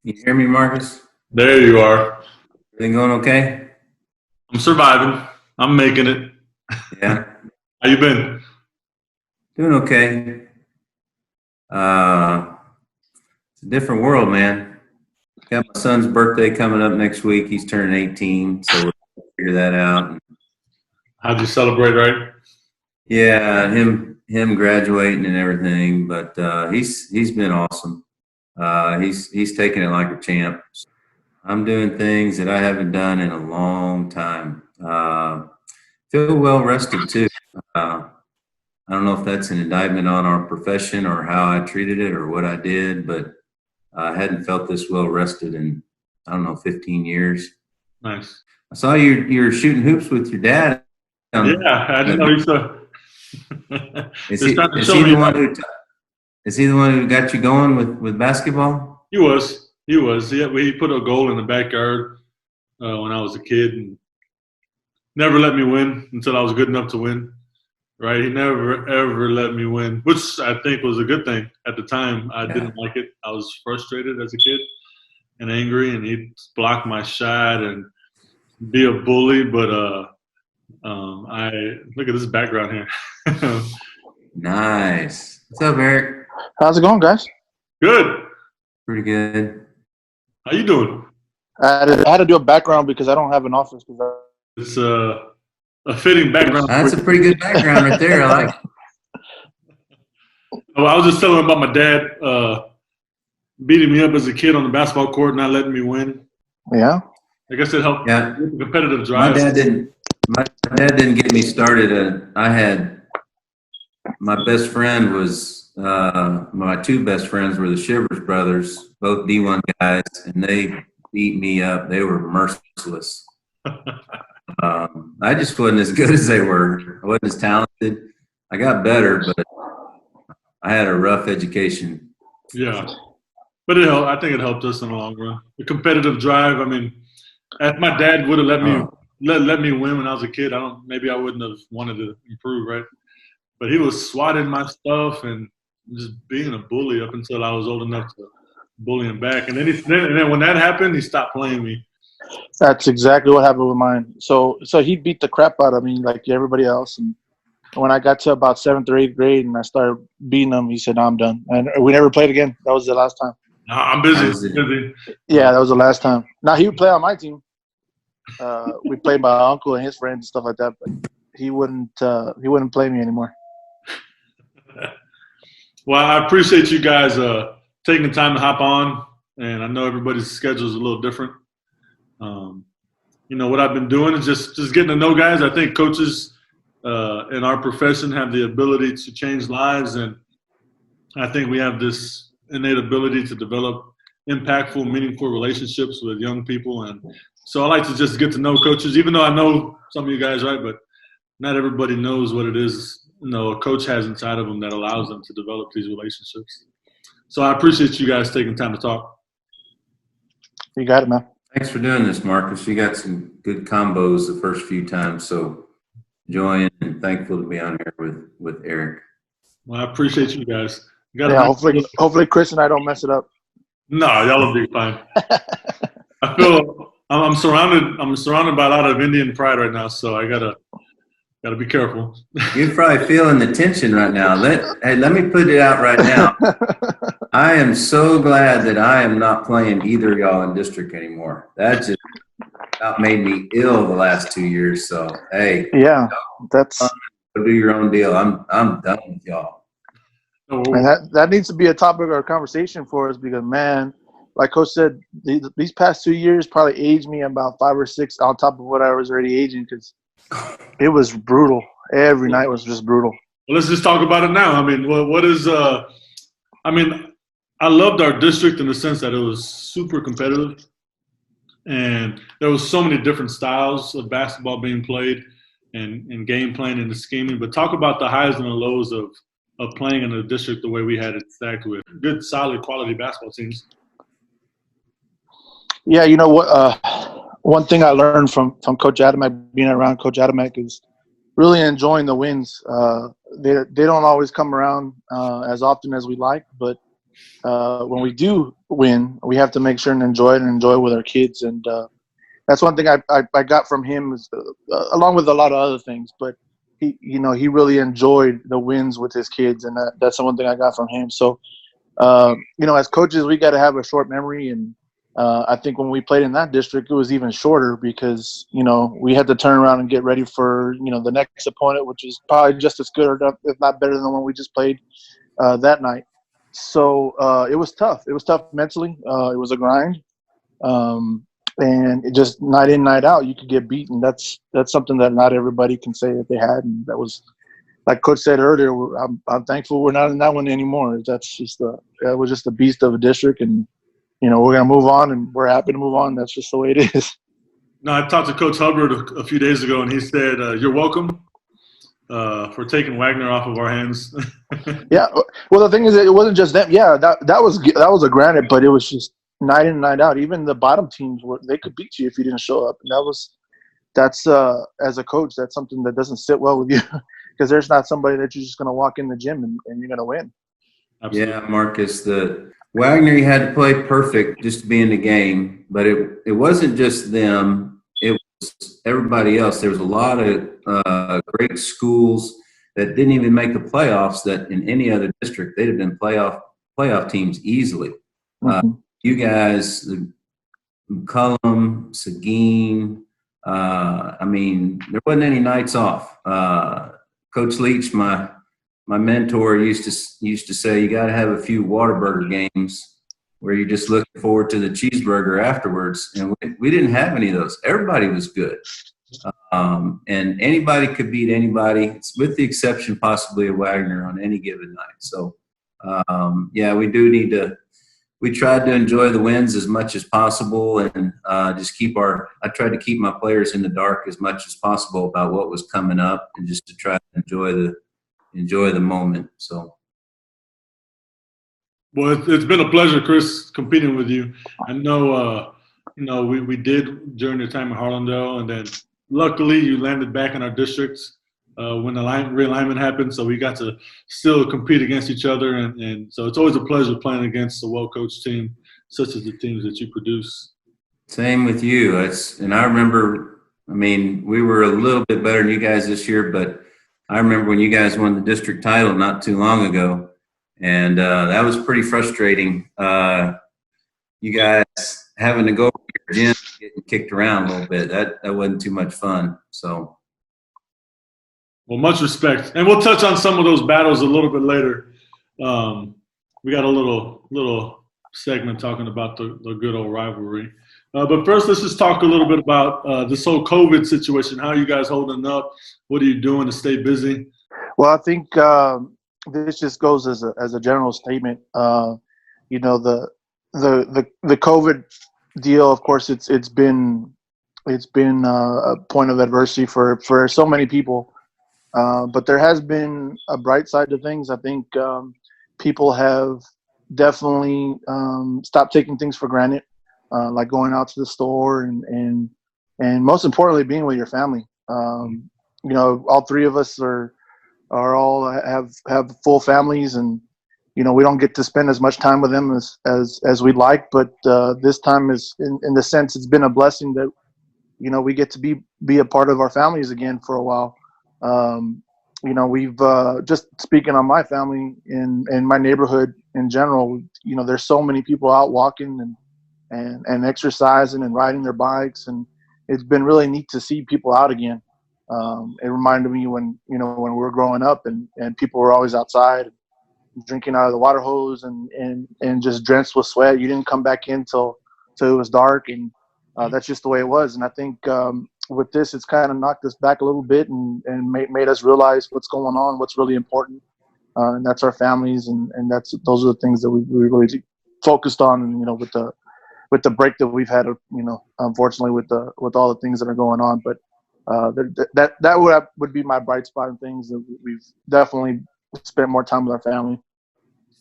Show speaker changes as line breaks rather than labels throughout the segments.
You hear me, Marcus?
There you are.
Everything going okay?
I'm surviving. I'm making it.
Yeah,
How you been?
doing okay. Uh, it's a different world, man. Got my son's birthday coming up next week. He's turning 18, so we'll figure that out.
How'd you celebrate, right?
Yeah, him graduating and everything, but he's been awesome. He's taking it like a champ. I'm doing things that I haven't done in a long time. Feel well rested too. Uh, I don't know if that's an indictment on our profession or how I treated it or what I did, but I hadn't felt this well rested in, I don't know, 15 years.
Nice.
I saw you're shooting hoops with your dad.
Yeah, I didn't know you saw.
Is
Just
he
trying to
is
show
he
me
the one
that.
is he the one who got you going with basketball?
He was. He was. He put a goal in the backyard when I was a kid and never let me win until I was good enough to win. Right? He never ever let me win, which I think was a good thing at the time. I
Yeah.
didn't like it. I was frustrated as a kid and angry, and he'd block my shot and be a bully. But I look at this background here.
Nice. What's up, Eric?
How's it going, guys?
Good.
Pretty good.
How you doing?
I had to do a background because I don't have an office.
It's a fitting background.
That's a pretty good background right there. I like it.
Well, I was just telling him about my dad beating me up as a kid on the basketball court, not letting me win.
Yeah.
I guess it helped.
Yeah.
With the competitive
My
drive.
dad didn't get me started. I had my best friend was my two best friends were the Shivers brothers, both D1 guys, and they beat me up. They were merciless. I just wasn't as good as they were. I wasn't as talented. I got better, but I had a rough education.
Yeah, but it helped. I think it helped us in the long run. The competitive drive. I mean, if my dad would have let me let me win when I was a kid, maybe I wouldn't have wanted to improve, right? But he was swatting my stuff and just being a bully up until I was old enough to bully him back. And then when that happened, he stopped playing me.
That's exactly what happened with mine. So he beat the crap out of me like everybody else. And when I got to about 7th or 8th grade and I started beating him, he said, "No, I'm done." And we never played again. That was the last time.
Nah, I'm busy.
Yeah, that was the last time. Now, he would play on my team. We played my uncle and his friends and stuff like that, but he wouldn't play me anymore.
Well, I appreciate you guys taking the time to hop on, and I know everybody's schedule is a little different. What I've been doing is just getting to know guys. I think coaches in our profession have the ability to change lives, and I think we have this innate ability to develop impactful, meaningful relationships with young people. And so I like to just get to know coaches, even though I know some of you guys, right? But not everybody knows what it is, a coach has inside of them that allows them to develop these relationships. So I appreciate you guys taking time to talk.
You got it, man.
Thanks for doing this, Marcus. You got some good combos the first few times, so enjoying and thankful to be on here with Eric.
Well, I appreciate you guys.
Hopefully Chris and I don't mess it up.
No, y'all will be fine. I feel I'm surrounded by a lot of Indian pride right now, so I gotta be careful.
You're probably feeling the tension right now. Let me put it out right now. I am so glad that I am not playing either of y'all in district anymore. That just about made me ill the last 2 years. So hey,
yeah, that's
go do your own deal. I'm done with y'all.
And that needs to be a topic or a conversation for us because, man, like Coach said, these past 2 years probably aged me about 5 or 6 on top of what I was already aging because it was brutal. Every night was just brutal.
Well, let's just talk about it now. I mean, what is I loved our district in the sense that it was super competitive and there was so many different styles of basketball being played and game plan and the scheming. But talk about the highs and the lows of playing in a district the way we had it stacked with good, solid, quality basketball teams.
Yeah, you know what? One thing I learned from Coach Adamek, being around Coach Adamek, is really enjoying the wins. They don't always come around as often as we like, but when we do win, we have to make sure and enjoy it and enjoy it with our kids. And that's one thing I got from him, is, along with a lot of other things. But he really enjoyed the wins with his kids, and that's the one thing I got from him. So, as coaches, we got to have a short memory, and I think when we played in that district, it was even shorter because we had to turn around and get ready for the next opponent, which is probably just as good, or if not better than the one we just played that night. So it was tough. It was tough mentally. It was a grind. And it just night in, night out, you could get beaten. That's something that not everybody can say that they had. And that was, like Coach said earlier, I'm thankful we're not in that one anymore. That's just it was just a beast of a district, and we're gonna move on, and we're happy to move on. That's just the way it is.
No, I talked to Coach Hubbard a few days ago, and he said, "You're welcome for taking Wagner off of our hands."
Yeah. Well, the thing is, it wasn't just them. Yeah, that was a granted, but it was just night in, night out. Even the bottom teams they could beat you if you didn't show up, and that's as a coach, that's something that doesn't sit well with you, because there's not somebody that you're just going to walk in the gym and you're going to win.
Absolutely.
Yeah, Marcus, the Wagner, you had to play perfect just to be in the game, but it wasn't just them. It was everybody else. There was a lot of great schools that didn't even make the playoffs, that in any other district, they'd have been playoff teams easily.
Mm-hmm.
You guys, McCollum, Seguin, there wasn't any nights off. Coach Leach, my mentor, used to say you got to have a few Whataburger games where you're just looking forward to the cheeseburger afterwards. And we didn't have any of those. Everybody was good. And anybody could beat anybody, with the exception possibly of Wagner on any given night. So, we tried to enjoy the wins as much as possible, and just I tried to keep my players in the dark as much as possible about what was coming up, and just to try to enjoy the moment. So,
well, it's been a pleasure, Chris, competing with you. I know, we did during your time at Harlandale, and then luckily you landed back in our districts when the realignment happened, so we got to still compete against each other, and so it's always a pleasure playing against a well-coached team such as the teams that you produce.
same with you. And I remember, we were a little bit better than you guys this year, but I remember when you guys won the district title not too long ago, and that was pretty frustrating. You guys having to go to your gym, getting kicked around a little bit. That wasn't too much fun. So.
Well, much respect, and we'll touch on some of those battles a little bit later. We got a little segment talking about the good old rivalry. But first, let's just talk a little bit about this whole COVID situation. How are you guys holding up? What are you doing to stay busy?
Well, I think this just goes as a general statement. The COVID deal, of course, it's been a point of adversity for so many people. But there has been a bright side to things. I think people have definitely stopped taking things for granted, like going out to the store and most importantly, being with your family. All three of us are all have full families, and we don't get to spend as much time with them as we'd like. But this time is, in the sense, it's been a blessing that we get to be a part of our families again for a while. We've just speaking on my family in my neighborhood in general, there's so many people out walking and exercising and riding their bikes, and it's been really neat to see people out again. It reminded me when we were growing up and people were always outside drinking out of the water hose and just drenched with sweat. You didn't come back in till it was dark, and that's just the way it was. And I think with this, it's kind of knocked us back a little bit and made us realize what's going on, what's really important, and that's our families, and those are the things that we really focused on. With the break that we've had, unfortunately, with all the things that are going on, but that would be my bright spot in things, that we've definitely spent more time with our family.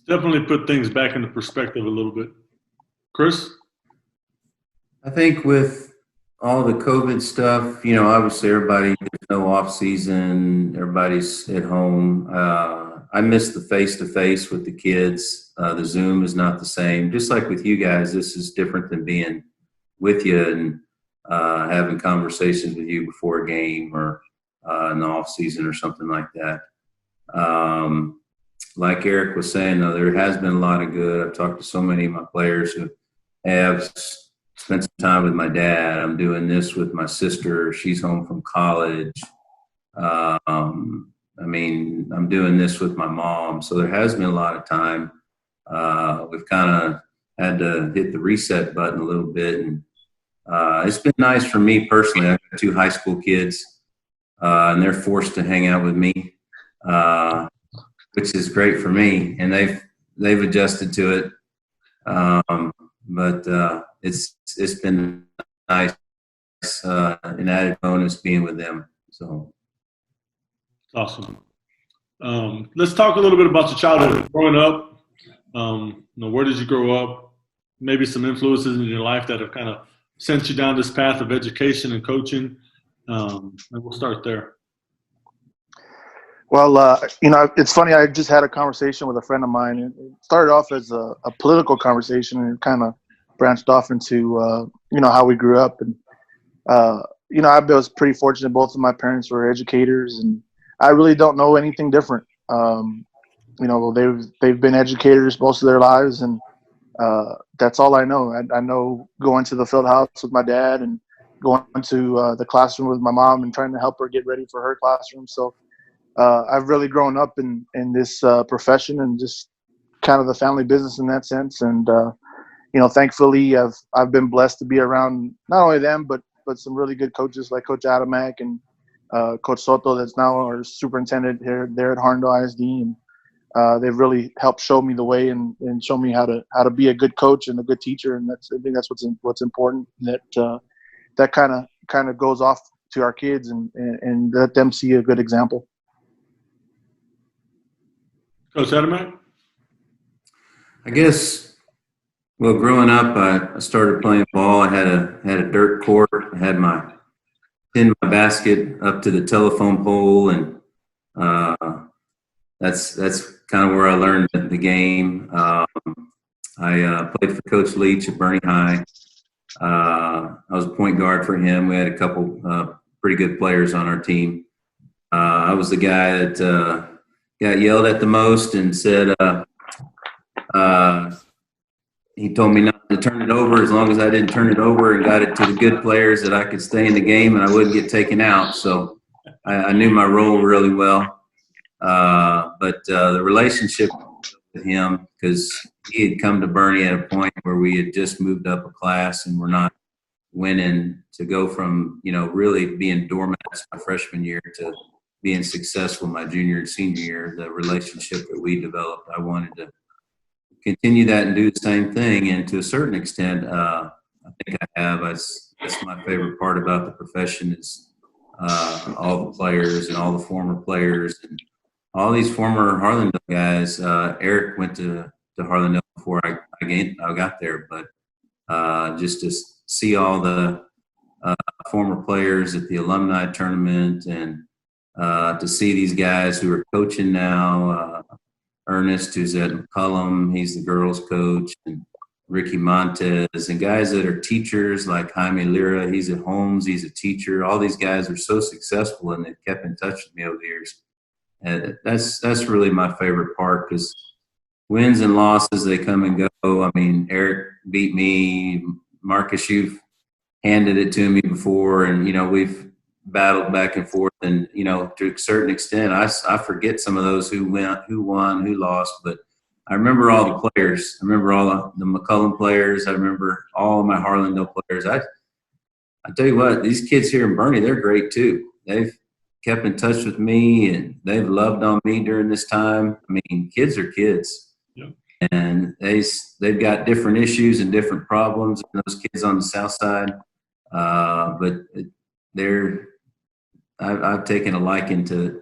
Definitely put things back into perspective a little bit. Chris?
I think with all the COVID stuff, obviously everybody, there's no off season, everybody's at home. I miss the face-to-face with the kids. The Zoom is not the same. Just like with you guys, this is different than being with you and having conversations with you before a game or in the off season or something like that. Like Eric was saying, though, there has been a lot of good. I've talked to so many of my players who have spent some time with my dad. I'm doing this with my sister. She's home from college. I mean, I'm doing this with my mom. So there has been a lot of time. We've kind of had to hit the reset button a little bit. And it's been nice for me personally. I've got 2 high school kids, and they're forced to hang out with me, which is great for me. And they've adjusted to it. But it's been nice, an added bonus being with them. So.
Awesome. Let's talk a little bit about your childhood. Growing up, where did you grow up? Maybe some influences in your life that have kind of sent you down this path of education and coaching. And we'll start there.
Well, it's funny. I just had a conversation with a friend of mine. It started off as a political conversation, and it kind of branched off into, how we grew up. And, I was pretty fortunate. Both of my parents were educators, and I really don't know anything different. They've been educators most of their lives, and that's all I know. I know going to the field house with my dad and going to the classroom with my mom and trying to help her get ready for her classroom. So I've really grown up in this profession and just kind of the family business in that sense. And thankfully I've been blessed to be around not only them but some really good coaches like Coach Adamek and Coach Soto, that's now our superintendent there at Harlandale ISD, and they've really helped show me the way and show me how to be a good coach and a good teacher, and I think that's what's important. That kind of goes off to our kids and let them see a good example.
Coach Adamek?
I guess, well, growing up, I started playing ball. I had a dirt court. I had pinned my basket up to the telephone pole, and that's kind of where I learned the game. I played for Coach Leach at Bernie High. I was a point guard for him. We had a couple pretty good players on our team. I was the guy that got yelled at the most and said he told me not to turn it over as long as I didn't turn it over and got it to the good players, that I could stay in the game and I wouldn't get taken out. So I knew my role really well. But the relationship with him, because he had come to Bernie at a point where we had just moved up a class and we're not winning, to go from, really being doormats my freshman year to being successful my junior and senior year, the relationship that we developed, I wanted to continue that and do the same thing. And to a certain extent, I think I have. That's my favorite part about the profession is all the players and all the former players and all these former Harlandale guys. Eric went to Harlandale before I got there, but just to see all the former players at the alumni tournament and to see these guys who are coaching now, Ernest, who's at McCollum, he's the girls coach, and Ricky Montez, and guys that are teachers like Jaime Lira, he's at Holmes, he's a teacher. All these guys are so successful, and they've kept in touch with me over the years. And that's really my favorite part, because wins and losses, they come and go. I mean, Eric beat me. Marcus, you've handed it to me before, and, we've battled back and forth, and to a certain extent I forget some of those who won, who lost, but I remember all the players. I remember all the McCollum players. I remember all of my Harlandale players. I tell you what, these kids here in Bernie, they're great too. They've kept in touch with me, and they've loved on me during this time. I mean, kids are kids.
Yeah.
And they've got different issues and different problems, and those kids on the south side, but I've taken a liking to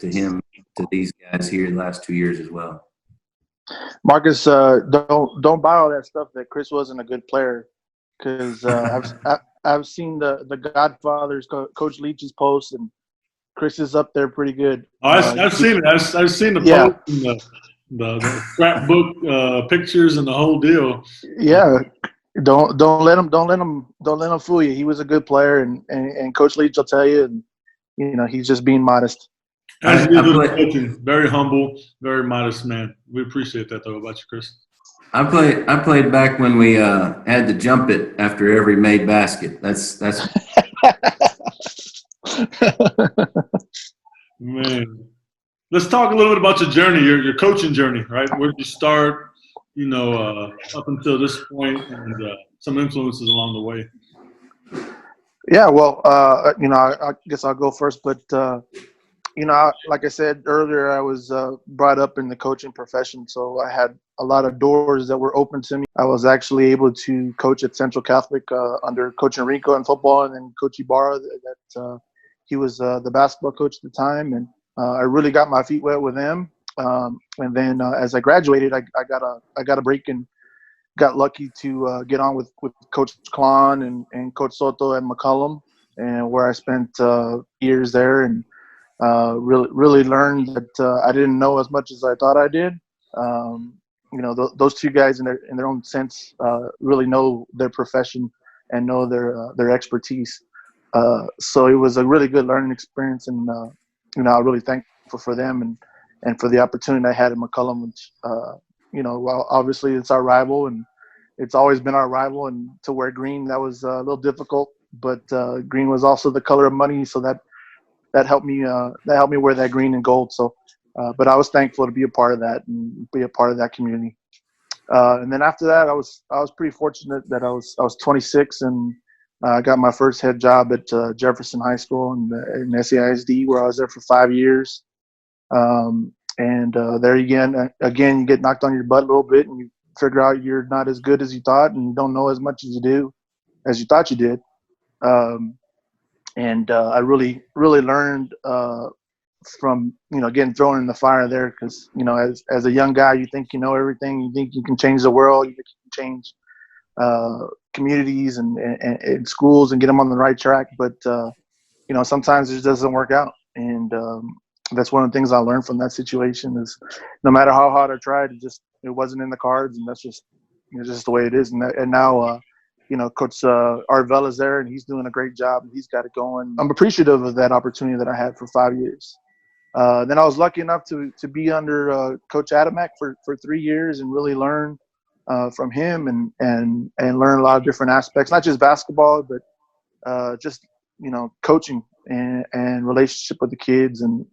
these guys here the last 2 years as well.
Marcus, don't buy all that stuff that Chris wasn't a good player, because I've seen the Godfathers, Coach Leach's posts, and Chris is up there pretty good.
Oh, I've seen it. I've seen the
Yeah.
post and the scrapbook pictures and the whole deal.
Yeah, don't let him fool you. He was a good player, and Coach Leach will tell you, and he's just being modest.
As he is with coaching, very humble, very modest man. We appreciate that though about you, Chris.
I played back when we had to jump it after every made basket. That's
Man. Let's talk a little bit about your journey, your coaching journey, right? Where did you start, up until this point, and some influences along the way?
Yeah, well, I guess I'll go first, but like I said earlier, I was brought up in the coaching profession, so I had a lot of doors that were open to me. I was actually able to coach at Central Catholic under Coach Enrico in football, and then Coach Ibarra. He was the basketball coach at the time, and I really got my feet wet with him. And then as I graduated, I got a break and got lucky to get on with Coach Klon and Coach Soto at McCollum, and where I spent years there and really learned that I didn't know as much as I thought I did. Those two guys in their own sense really know their profession and know their expertise. So it was a really good learning experience, and I'm really thankful for them and for the opportunity I had at McCollum, which well, obviously it's our rival, and it's always been our rival. And to wear green, that was a little difficult, but green was also the color of money, so that helped me wear that green and gold. So, but I was thankful to be a part of that and be a part of that community. And then after that, I was pretty fortunate that I was 26 and I got my first head job at Jefferson High School in SAISD, where I was there for 5 years. And there again, you get knocked on your butt a little bit, and you figure out you're not as good as you thought, and you don't know as much as you thought you did. And I really learned from getting thrown in the fire there, because as a young guy, you think you know everything, you think you can change the world, you think you can change communities and schools and get them on the right track, but sometimes it just doesn't work out. And that's one of the things I learned from that situation is no matter how hard I tried, it wasn't in the cards, and that's just the way it is. And now Coach Arvell is there, and he's doing a great job, and he's got it going. I'm appreciative of that opportunity that I had for 5 years. Then I was lucky enough to be under Coach Adamek for 3 years and really learn from him and learn a lot of different aspects, not just basketball, but just coaching and relationship with the kids. And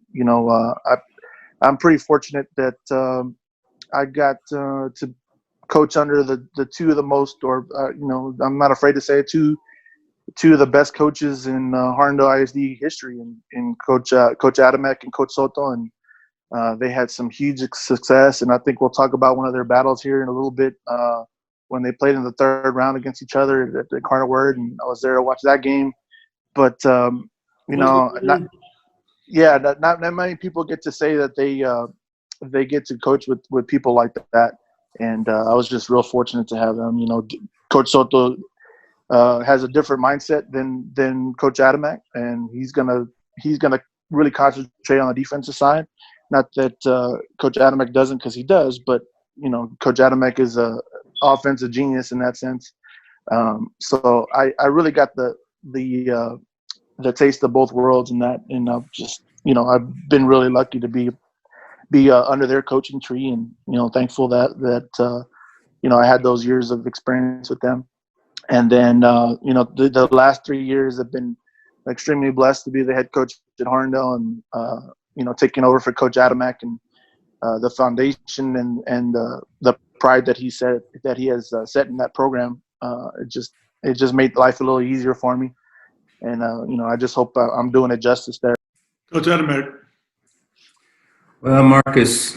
I'm pretty fortunate that I got to coach under the two of the most, or I'm not afraid to say it, two of the best coaches in Harlandale ISD history, in Coach Adamek and Coach Soto, and they had some huge success. And I think we'll talk about one of their battles here in a little bit when they played in the third round against each other at the Carter Word, and I was there to watch that game. But not many people get to say that they get to coach with people like that. And I was just real fortunate to have them. Coach Soto has a different mindset than Coach Adamek, and he's gonna really concentrate on the defensive side. Not that Coach Adamek doesn't, because he does, but Coach Adamek is a offensive genius in that sense. So I really got the taste of both worlds in that, and I've been really lucky to be under their coaching tree, and thankful that I had those years of experience with them. And then the last 3 years have been extremely blessed to be the head coach at Harlandale, and taking over for Coach Adamek, and the foundation and the pride that he has set in that program. It just made life a little easier for me, and I just hope I'm doing it justice there.
Coach Adamek.
Well, Marcus,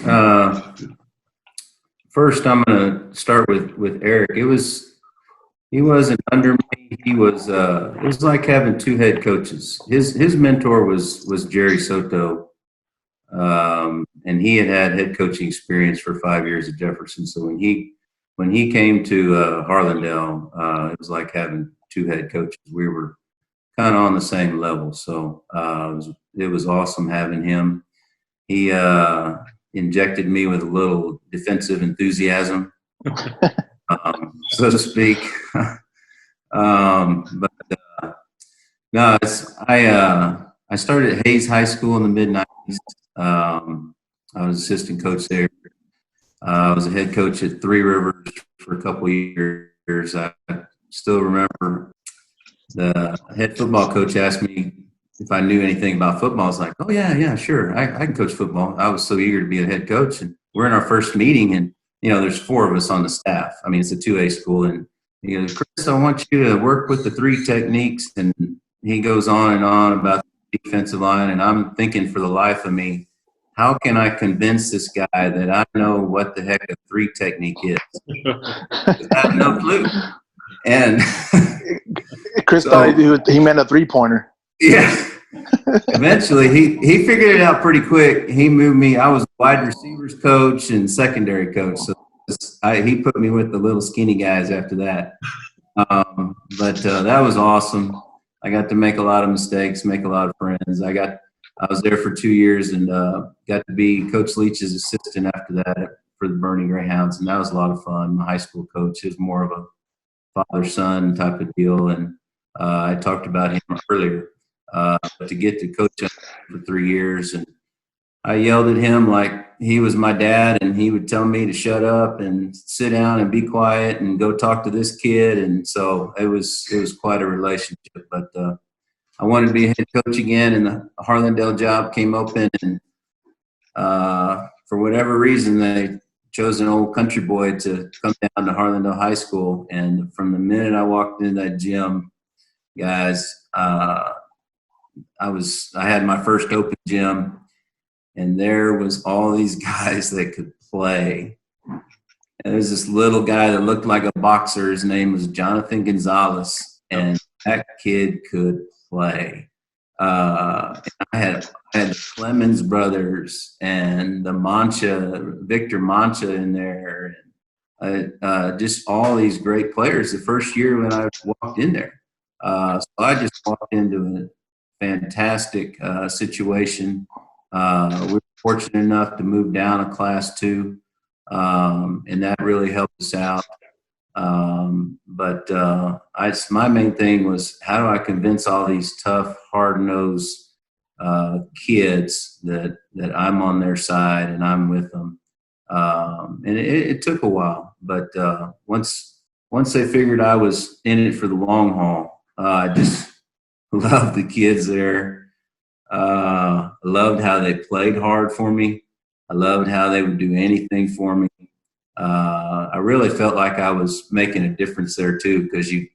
first I'm going to start with Eric. He wasn't under me. He was it was like having two head coaches. His mentor was Jerry Soto, and he had head coaching experience for 5 years at Jefferson. So when he came to Harlandale, it was like having two head coaches. We were kind of on the same level. So it was awesome having him. He injected me with a little defensive enthusiasm, so to speak. But no, I started at Hayes High School in the mid-90s. I was assistant coach there. I was a head coach at Three Rivers for a couple of years. I still remember the head football coach asked me if I knew anything about football. I was like, oh, yeah, sure. I can coach football. I was so eager to be a head coach. And we're in our first meeting, and, there's 4 of us on the staff. I mean, it's a 2A school. And he goes, Chris, I want you to work with the 3 techniques. And he goes on and on about the defensive line. And I'm thinking for the life of me, how can I convince this guy that I know what the heck a 3 technique is? I have no clue. And
Chris thought he meant a 3-pointer.
Yeah. Eventually, he figured it out pretty quick. He moved me. I was wide receivers coach and secondary coach. So he put me with the little skinny guys after that. But that was awesome. I got to make a lot of mistakes, make a lot of friends. I was there for 2 years and got to be Coach Leach's assistant after that for the Bernie Greyhounds, and that was a lot of fun. My high school coach is more of a father-son type of deal, and I talked about him earlier. But to get to coach him for 3 years, and I yelled at him like he was my dad, and he would tell me to shut up and sit down and be quiet and go talk to this kid, and so it was quite a relationship. But I wanted to be a head coach again, and the Harlandale job came open, and for whatever reason, they chose an old country boy to come down to Harlandale High School. And from the minute I walked into that gym, guys, I had my first open gym, and there was all these guys that could play. And there's this little guy that looked like a boxer. His name was Jonathan Gonzalez, and that kid could play. And I had the Clemens brothers and the Victor Mancha in there, and just all these great players. The first year when I walked in there, so I just walked into a fantastic situation. We were fortunate enough to move down a class 2, and that really helped us out. But my main thing was, how do I convince all these tough, hard-nosed kids that I'm on their side and I'm with them? And it took a while, but once they figured I was in it for the long haul, I just loved the kids there. I loved how they played hard for me. I loved how they would do anything for me. I really felt like I was making a difference there too, because you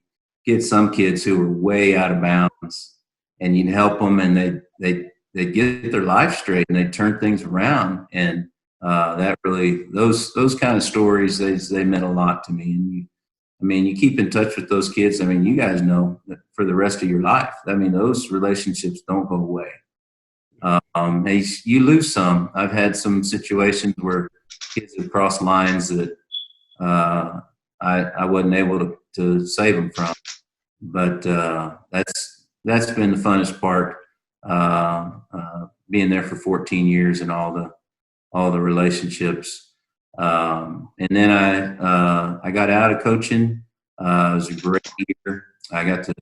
get some kids who are way out of bounds, and you'd help them, and they get their life straight, and they turn things around. And that really, those kind of stories, they meant a lot to me. And you keep in touch with those kids. I mean, you guys know that for the rest of your life. I mean, those relationships don't go away. You lose some. I've had some situations where kids have crossed lines that I wasn't able to save them from. But that's been the funnest part, being there for 14 years and all the relationships. And then I got out of coaching. It was a great year. I got to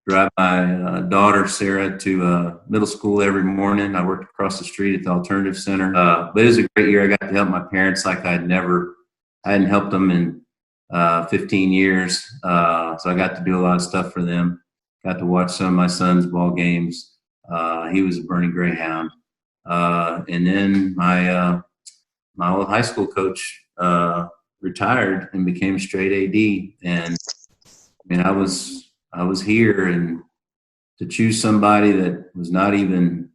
drive my daughter Sarah to middle school every morning. I worked across the street at the Alternative Center. But it was a great year. I got to help my parents like I hadn't helped them in 15 years. So I got to do a lot of stuff for them. Got to watch some of my son's ball games. He was a Bernie Greyhound. And then my old high school coach retired and became straight AD. And I mean, I was here, and to choose somebody that was not even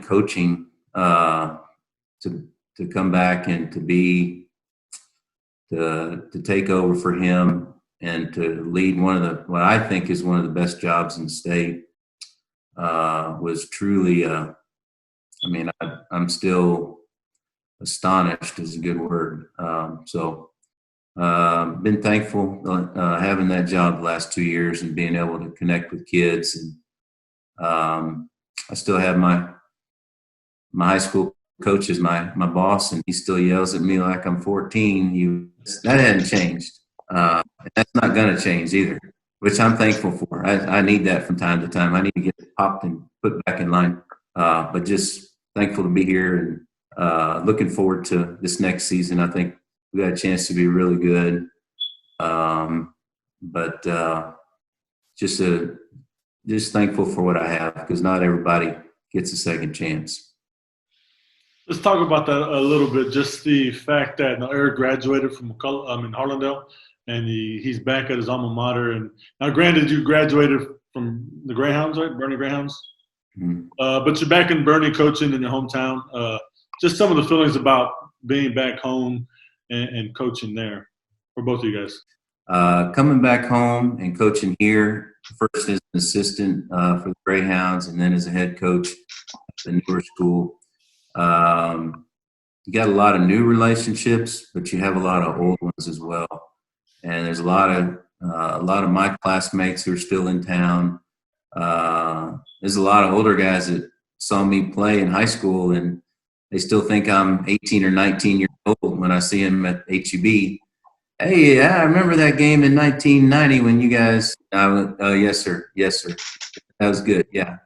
coaching to come back and to take over for him and to lead what I think is one of the best jobs in the state was truly. I'm still astonished is a good word. So Been thankful having that job the last 2 years and being able to connect with kids. And I still have my high school coach is my boss, and he still yells at me like I'm 14. That hadn't changed. That's not going to change either, which I'm thankful for. I need that from time to time. I need to get popped and put back in line. But just thankful to be here and looking forward to this next season. I think we got a chance to be really good. But just thankful for what I have, because not everybody gets a second chance.
Let's talk about that a little bit. Just the fact that Eric graduated from McCollum, in Harlandale, and he's back at his alma mater. And now, granted, you graduated from the Greyhounds, right? Bernie Greyhounds. Mm-hmm. But you're back in Bernie coaching in your hometown. Just some of the feelings about being back home and coaching there for both of you guys.
Coming back home and coaching here, first as an assistant for the Greyhounds, and then as a head coach at the newer school. You got a lot of new relationships, but you have a lot of old ones as well. And there's a lot of my classmates who are still in town. There's a lot of older guys that saw me play in high school, and they still think I'm 18 or 19 years old when I see them at HEB. Hey, yeah, I remember that game in 1990 when you guys. Yes, sir. That was good. Yeah.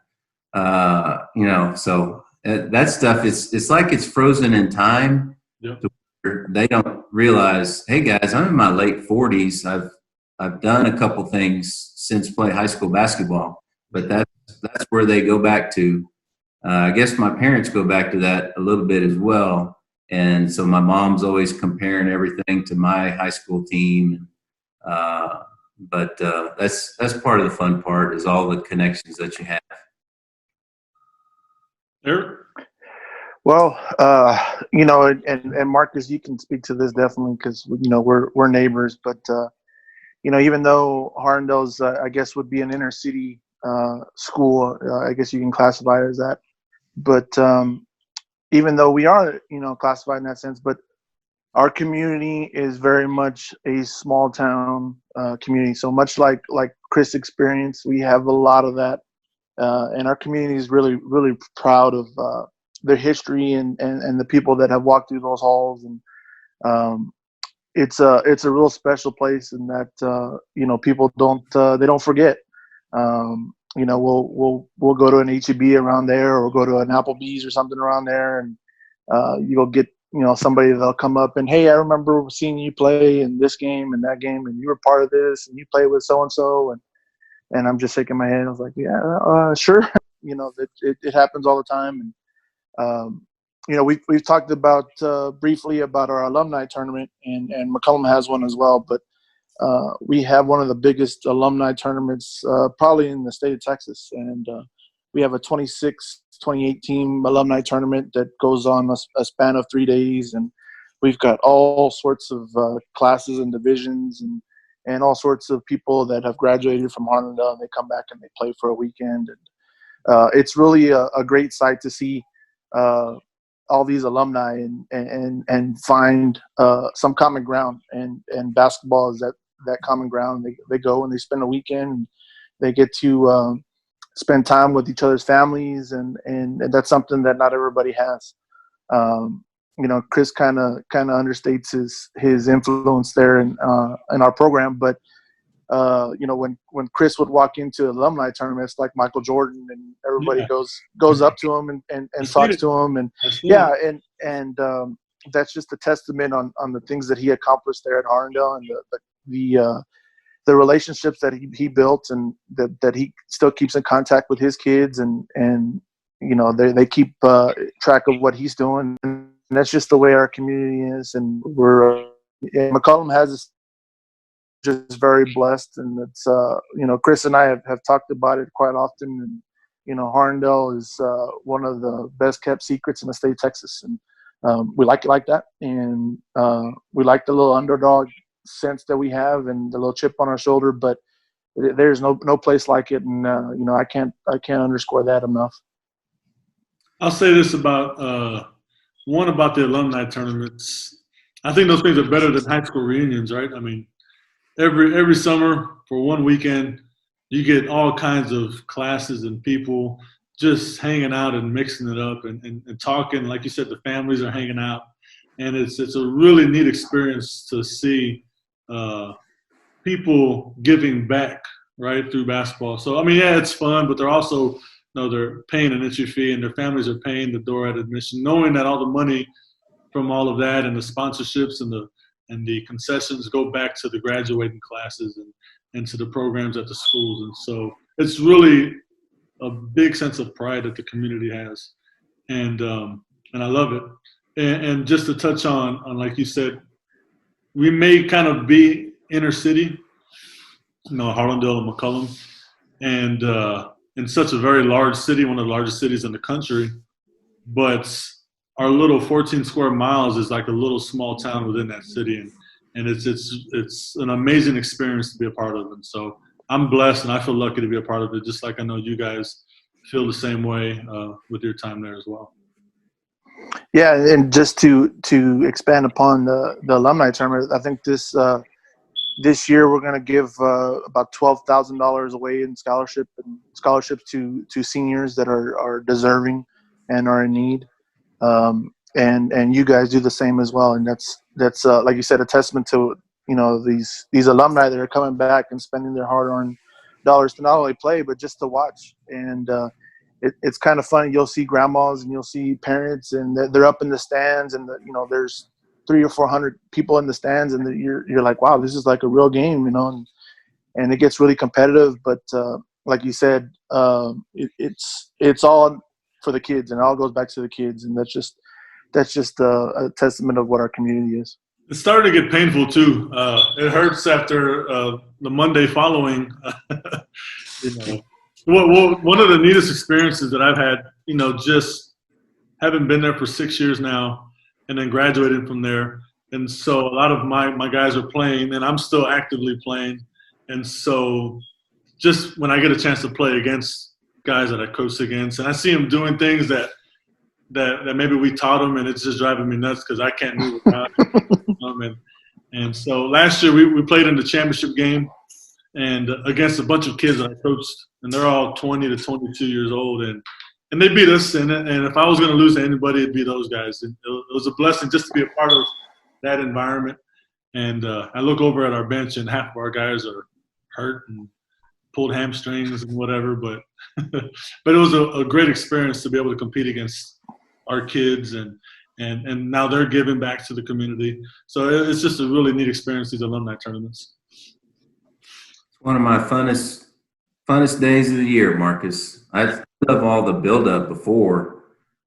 So. That stuff, it's like it's frozen in time.
Yep.
They don't realize, hey guys, I'm in my late 40s. I've done a couple things since play high school basketball, but that's where they go back to. I guess my parents go back to that a little bit as well, and so my mom's always comparing everything to my high school team. But that's part of the fun part, is all the connections that you have.
Eric?
Well, and Marcus, you can speak to this definitely, because we're neighbors. But even though Harlandale's, I guess, would be an inner city school, I guess you can classify it as that. But even though we are, classified in that sense, but our community is very much a small town community. So much like Chris experienced, we have a lot of that. And our community is really, really proud of their history and the people that have walked through those halls. And it's a real special place, in that people don't forget. We'll go to an HEB around there, or go to an Applebee's or something around there, and you'll get somebody that'll come up and, hey, I remember seeing you play in this game and that game, and you were part of this, and you played with so and so. And I'm just shaking my head. I was like, yeah, sure. It happens all the time. And, we've talked about briefly about our alumni tournament, and McCollum has one as well. But we have one of the biggest alumni tournaments probably in the state of Texas. And we have a 26, 28 team alumni tournament that goes on a span of 3 days. And we've got all sorts of classes and divisions, and all sorts of people that have graduated from Harlandale, and they come back and they play for a weekend. And it's really a great sight to see all these alumni and find some common ground. And basketball is that common ground. They go and they spend a weekend, and they get to spend time with each other's families, and that's something that not everybody has. Chris kind of understates his influence there in our program, but when Chris would walk into alumni tournaments like Michael Jordan, and everybody goes up to him and talks to him, and that's just a testament on the things that he accomplished there at Harlandale, and the relationships that he built, and that he still keeps in contact with his kids, and they keep track of what he's doing. And that's just the way our community is. And McCollum has us just very blessed. And it's, Chris and I have talked about it quite often. And, Harlandale is one of the best kept secrets in the state of Texas. And we like it like that. And we like the little underdog sense that we have, and the little chip on our shoulder. But there's no place like it. And, I can't underscore that enough.
I'll say this about the alumni tournaments. I think those things are better than high school reunions, right? I mean, every summer for one weekend, you get all kinds of classes and people just hanging out and mixing it up and talking. Like you said, the families are hanging out, and it's a really neat experience to see people giving back right through basketball. So I mean, yeah, it's fun, but they're also they're paying an entry fee, and their families are paying the door at admission, knowing that all the money from all of that and the sponsorships and the concessions go back to the graduating classes and to the programs at the schools. And so it's really a big sense of pride that the community has. And I love it. And just to touch on like you said, we may kind of be inner city, Harlandale and McCollum, and in such a very large city, one of the largest cities in the country, but our little 14 square miles is like a little small town within that city, and it's an amazing experience to be a part of. And so I'm blessed, and I feel lucky to be a part of it, just like I know you guys feel the same way with your time there as well.
Yeah, and just to expand upon the alumni tournament, I think this year we're going to give about $12,000 away in scholarships to seniors that are deserving and are in need. And you guys do the same as well, and that's like you said, a testament to these alumni that are coming back and spending their hard-earned dollars to not only play but just to watch. And it's kind of funny. You'll see grandmas and you'll see parents, and they're up in the stands, and there's 300 or 400 people in the stands, and you're like, wow, this is like a real game, and it gets really competitive. But like you said, it's all for the kids, and it all goes back to the kids, and that's just a testament of what our community is.
It started to get painful too. It hurts after the Monday following. One of the neatest experiences that I've had, just having been there for 6 years now, and then graduating from there, and so a lot of my guys are playing, and I'm still actively playing, and so just when I get a chance to play against guys that I coach against, and I see them doing things that maybe we taught them, and it's just driving me nuts because I can't move around. And so last year we played in the championship game, and against a bunch of kids that I coached, and they're all 20 to 22 years old, and they beat us. And if I was going to lose to anybody, it'd be those guys. And it was a blessing just to be a part of that environment. And I look over at our bench, and half of our guys are hurt and pulled hamstrings and whatever, but it was a great experience to be able to compete against our kids, and now they're giving back to the community. So it's just a really neat experience, these alumni tournaments.
It's one of my funnest days of the year, Marcus. I love all the build-up before.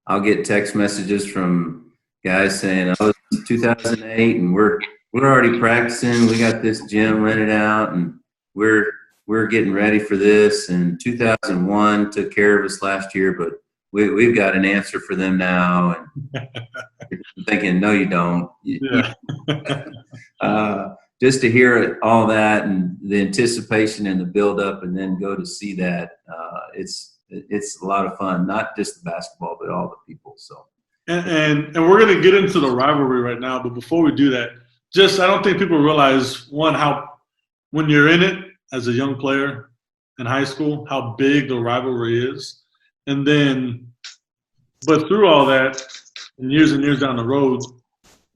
I'll get text messages from guys saying, "Oh, it's 2008, and we're already practicing. We got this gym rented out, and we're getting ready for this." And 2001 took care of us last year, but we've got an answer for them now. And I'm thinking, no, you don't.
Yeah.
Just to hear all that and the anticipation and the build-up, and then go to see that, it's a lot of fun. Not just the basketball, but all the people. So.
And we're going to get into the rivalry right now, but before we do that, I don't think people realize, one, how when you're in it as a young player in high school, how big the rivalry is. And then, but through all that, and years down the road,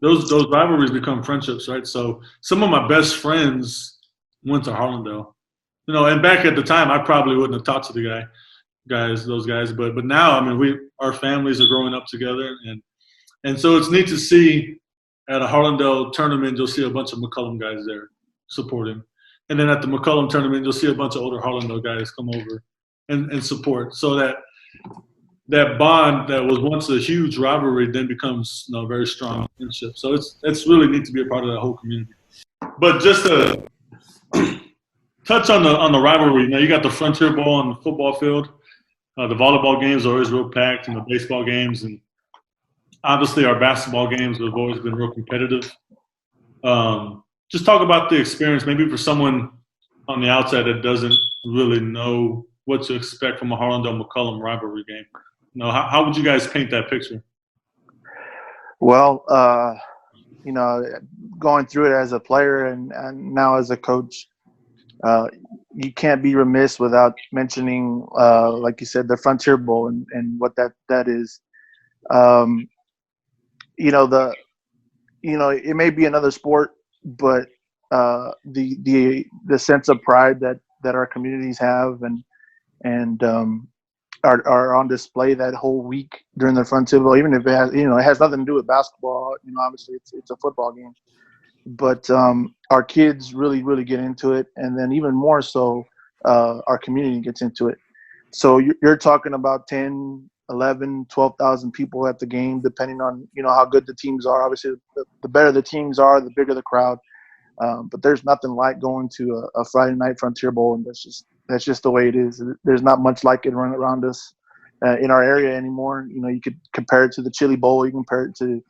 those rivalries become friendships, right? So some of my best friends went to Harlandale, and back at the time, I probably wouldn't have talked to those guys, but now, I mean, our families are growing up together, and so it's neat to see at a Harlandale tournament, you'll see a bunch of McCollum guys there supporting. And then at the McCollum tournament, you'll see a bunch of older Harlandale guys come over and support. So that bond that was once a huge rivalry then becomes a very strong friendship. So it's really neat to be a part of that whole community. But just to touch on the rivalry, you got the Frontier Bowl on the football field. The volleyball games are always real packed, and the baseball games, and obviously our basketball games have always been real competitive. Just talk about the experience, maybe for someone on the outside that doesn't really know what to expect from a Harlandale-McCollum rivalry game. How would you guys paint that picture?
Well, going through it as a player and now as a coach, you can't be remiss without mentioning, like you said, the Frontier Bowl and what that is. It may be another sport, but the sense of pride that our communities have and are on display that whole week during the Frontier Bowl, even if it has nothing to do with basketball. Obviously it's a football game, but our kids really, really get into it, and then even more so, our community gets into it. So you're talking about 10, 11, 12,000 people at the game, depending on how good the teams are. Obviously, the better the teams are, the bigger the crowd. But there's nothing like going to a Friday night Frontier Bowl, and that's just the way it is. There's not much like it running around us in our area anymore. You could compare it to the Chili Bowl, you compare it to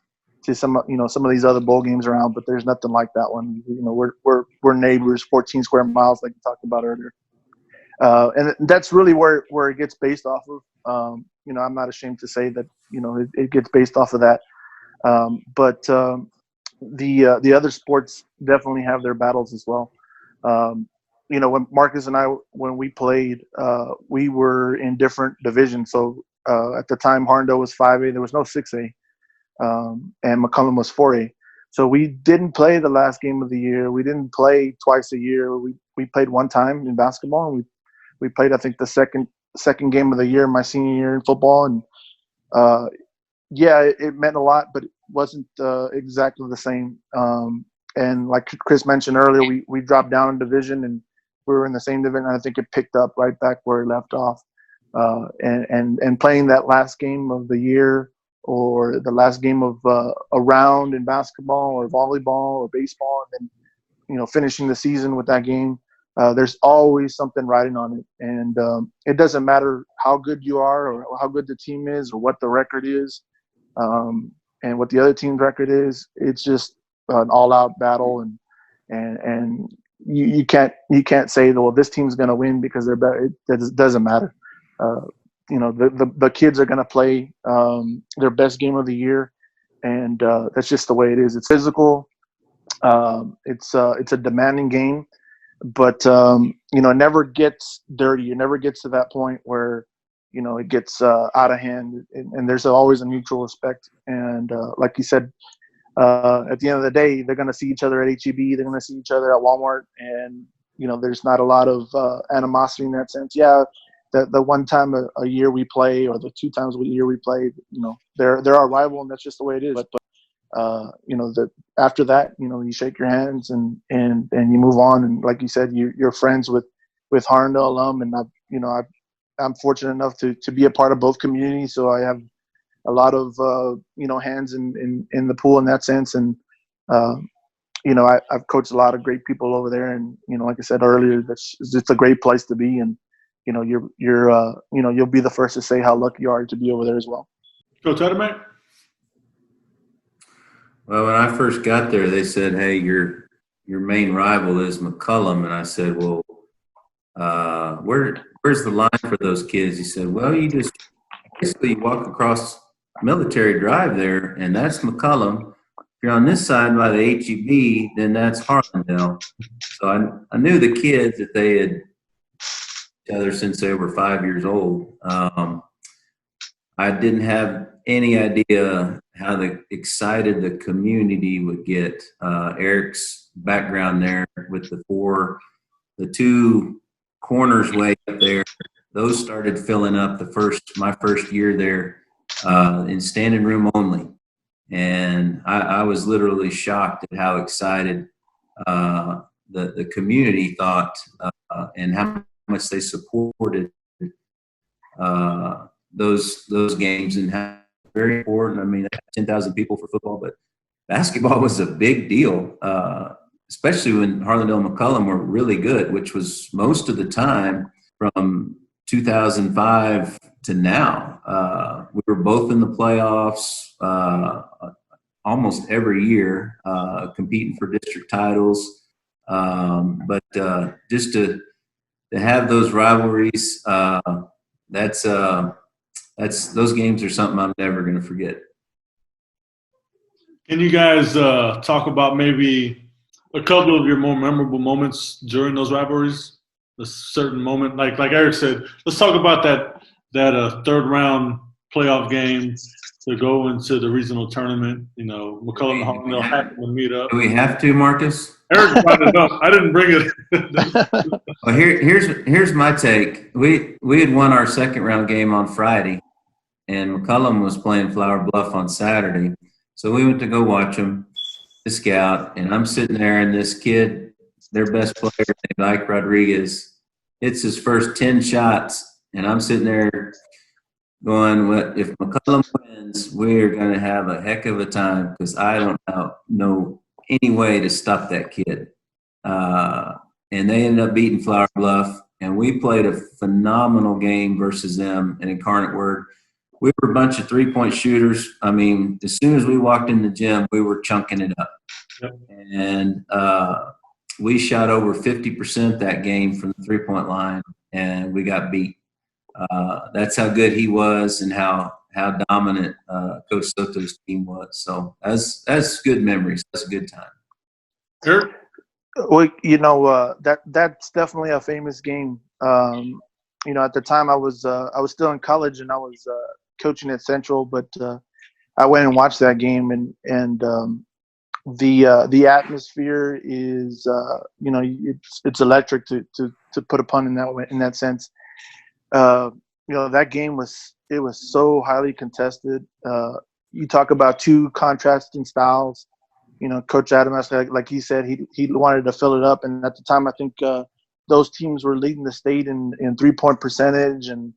some of these other bowl games around, but there's nothing like that one. We're neighbors, 14 square miles, like we talked about earlier. And that's really where it gets based off of. I'm not ashamed to say that it gets based off of that. But the other sports definitely have their battles as well. When Marcus and I, when we played, we were in different divisions. So at the time, Harlandale was 5A. There was no 6A, and McCollum was 4A. So we didn't play the last game of the year. We didn't play twice a year. We played one time in basketball, and we played, I think, the second game of the year, my senior year in football. And it meant a lot, but it wasn't exactly the same. And like Chris mentioned earlier, we dropped down in division, and we were in the same division. And I think it picked up right back where it left off. And playing that last game of the year, or the last game of a round in basketball or volleyball or baseball, and then finishing the season with that game. There's always something riding on it, and it doesn't matter how good you are or how good the team is or what the record is, and what the other team's record is. It's just an all-out battle, and you can't say, well, this team's going to win because they're better. It doesn't matter. The kids are going to play their best game of the year, and that's just the way it is. It's physical. It's a demanding game. But it never gets dirty. It never gets to that point where it gets out of hand, and there's always a mutual respect. And like you said, at the end of the day, they're going to see each other at HEB. They're going to see each other at Walmart, and there's not a lot of animosity in that sense. Yeah, the one time a year we play, or the two times a year we play, they're our rival, and that's just the way it is. But that after that, you shake your hands and you move on. And like you said, you're friends with Harlandale alum, and I'm fortunate enough to be a part of both communities. So I have a lot of hands in the pool in that sense. And I've coached a lot of great people over there, and like I said earlier, it's a great place to be. And you'll be the first to say how lucky you are to be over there as well.
Coach Adamek?
Well, when I first got there, they said, "Hey, your main rival is McCollum," and I said, "Well, where's the line for those kids?" He said, "Well, you just basically walk across Military Drive there, and that's McCollum. If you're on this side by the HEB, then that's Harlandale." So I knew the kids that they had each other since they were 5 years old. I didn't have any idea how excited the community would get. Eric's background there with the two corners way up there, those started filling up my first year there in standing room only. And I was literally shocked at how excited the community thought and how much they supported those games, and how very important. I mean, 10,000 people for football, but basketball was a big deal, especially when Harlandale and McCollum were really good, which was most of the time from 2005 to now. We were both in the playoffs almost every year, competing for district titles. But just to have those rivalries, those games are something I'm never going to forget.
Can you guys talk about maybe a couple of your more memorable moments during those rivalries? A certain moment, like Eric said, let's talk about that third round playoff game to go into the regional tournament. You know, McCollum and Harlandale happened to meet up.
Do we have to, Marcus?
Eric brought it up. I didn't bring it.
Well, here's my take. We had won our second round game on Friday, and McCollum was playing Flower Bluff on Saturday. So we went to go watch them, the scout, and I'm sitting there, and this kid, their best player named Ike Rodriguez, hits his first 10 shots, and I'm sitting there going, "What if McCollum wins? We're going to have a heck of a time because I don't know any way to stop that kid." And they ended up beating Flower Bluff, and we played a phenomenal game versus them in Incarnate Word. We were a bunch of three-point shooters. I mean, as soon as we walked in the gym, we were chunking it up.
Yep.
And we shot over 50% that game from the three-point line, and we got beat. That's how good he was and how dominant Coach Soto's team was. So that's good memories. That's a good time.
Eric?
Well, that's definitely a famous game. At the time I was still in college and I was coaching at Central, but I went and watched that game, and the atmosphere is it's electric to put a pun in that sense. That game was so highly contested. You talk about two contrasting styles. Coach Adamek, like he said, he wanted to fill it up, and at the time I think those teams were leading the state in 3-point percentage and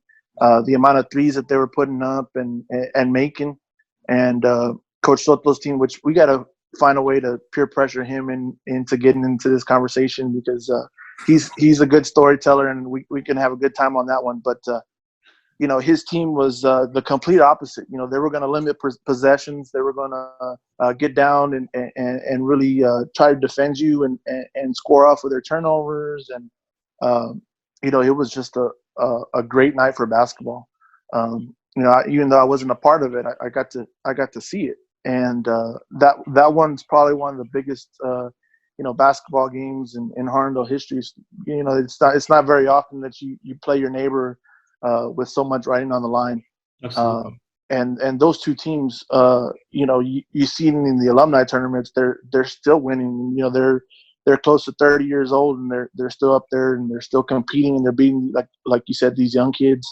the amount of threes that they were putting up and making. And Coach Soto's team, which we got to find a way to peer pressure him into getting into this conversation because he's a good storyteller and we can have a good time on that one. But his team was the complete opposite. They were going to limit possessions. They were going to get down and really try to defend you and score off with their turnovers. And it was just a great night for basketball. Even though I wasn't a part of it, I got to see it. And that one's probably one of the biggest basketball games in Harlandale history. It's not very often that you play your neighbor with so much riding on the line.
Absolutely.
And those two teams, you see them in the alumni tournaments. They're still winning. They're close to 30 years old, and they're still up there, and they're still competing, and they're beating like you said, these young kids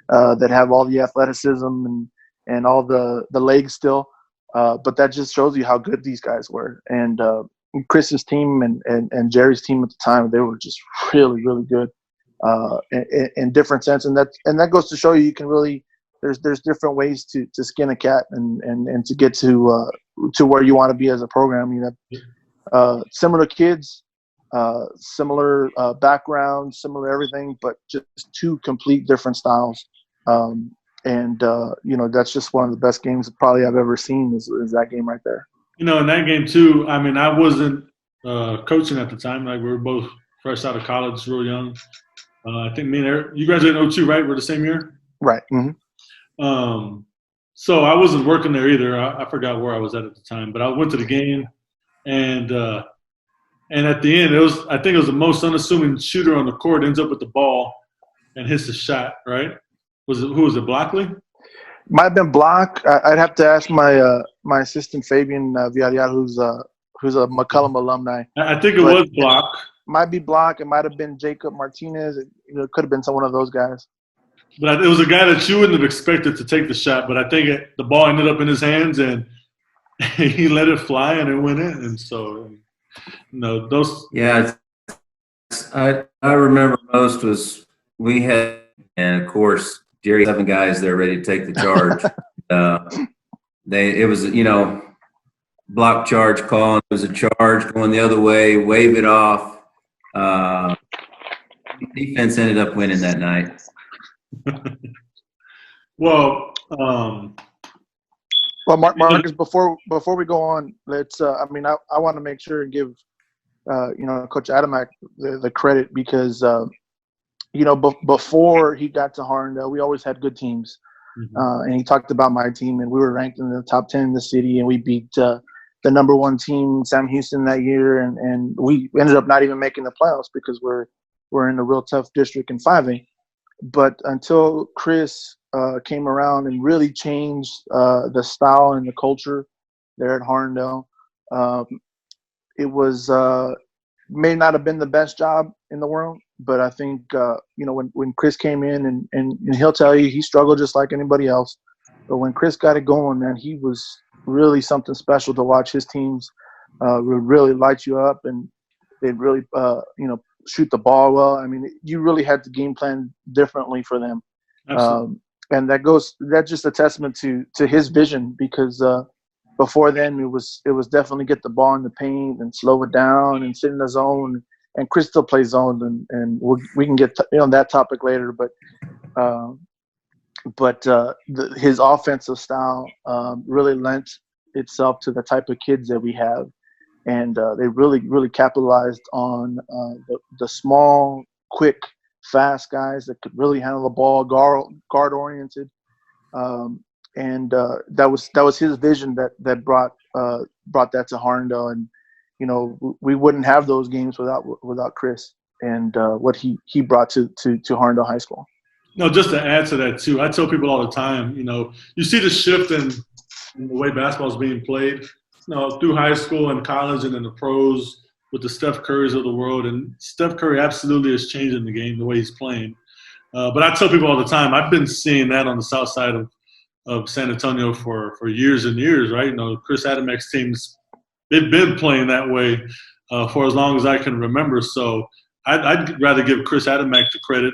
that have all the athleticism and all the legs still. But that just shows you how good these guys were. And Chris's team and Jerry's team at the time, they were just really, really good in different sense. And that goes to show you can really there's different ways to skin a cat and to get to where you want to be as a program. Similar kids, similar backgrounds, similar everything, but just two complete different styles. That's just one of the best games probably I've ever seen is that game right there.
In that game too, I mean, I wasn't coaching at the time. Like, we were both fresh out of college, real young. I think me and Eric, you graduated in 2002, right? We're the same year?
Right. Mm-hmm.
So I wasn't working there either. I forgot where I was at the time, but I went to the game, and at the end, I think it was the most unassuming shooter on the court ends up with the ball and hits the shot, right? Who was it, Blockley?
Might have been Block. I'd have to ask my assistant Fabian Villarreal, who's a McCollum alumni.
I think it was Block.
Might be Block. It might have been Jacob Martinez. It could have been one of those guys.
But it was a guy that you wouldn't have expected to take the shot. But I think the ball ended up in his hands, and he let it fly, and it went in. And so, those. Yeah,
I remember most was we had, and of course, Jerry 7 guys there ready to take the charge. It was block charge call. It was a charge going the other way, wave it off. Defense ended up winning that night.
Well,
Marcus, before we go on, let's. I want to make sure and give Coach Adamek the credit because before he got to Harlandale, we always had good teams. Mm-hmm. And he talked about my team, and we were ranked in the top 10 in the city, and we beat the number one team, Sam Houston, that year, and we ended up not even making the playoffs because we're in a real tough district in 5A. But until Chris came around and really changed the style and the culture there at Harlandale, it was may not have been the best job in the world, but I think when Chris came in and he'll tell you he struggled just like anybody else, but when Chris got it going, man, he was really something special to watch. His teams would really light you up, and they'd really shoot the ball well. I mean, you really had to game plan differently for them. And that's just a testament to his vision, because before then it was definitely get the ball in the paint and slow it down and sit in the zone. And Chris still plays zone, and we can get on that topic later. But his offensive style really lent itself to the type of kids that we have. And they really capitalized on the small, quick, fast guys that could really handle the ball, guard oriented, and that was his vision that brought that to Harlandale. And we wouldn't have those games without Chris and what he brought to Harlandale High School.
No, just to add to that too, I tell people all the time, you see the shift in the way basketball is being played. Through high school and college and in the pros with the Steph Currys of the world. And Steph Curry absolutely is changing the game, the way he's playing. But I tell people all the time, I've been seeing that on the south side of San Antonio for years and years, right? Chris Adamek's teams, they've been playing that way for as long as I can remember. So I'd rather give Chris Adamek the credit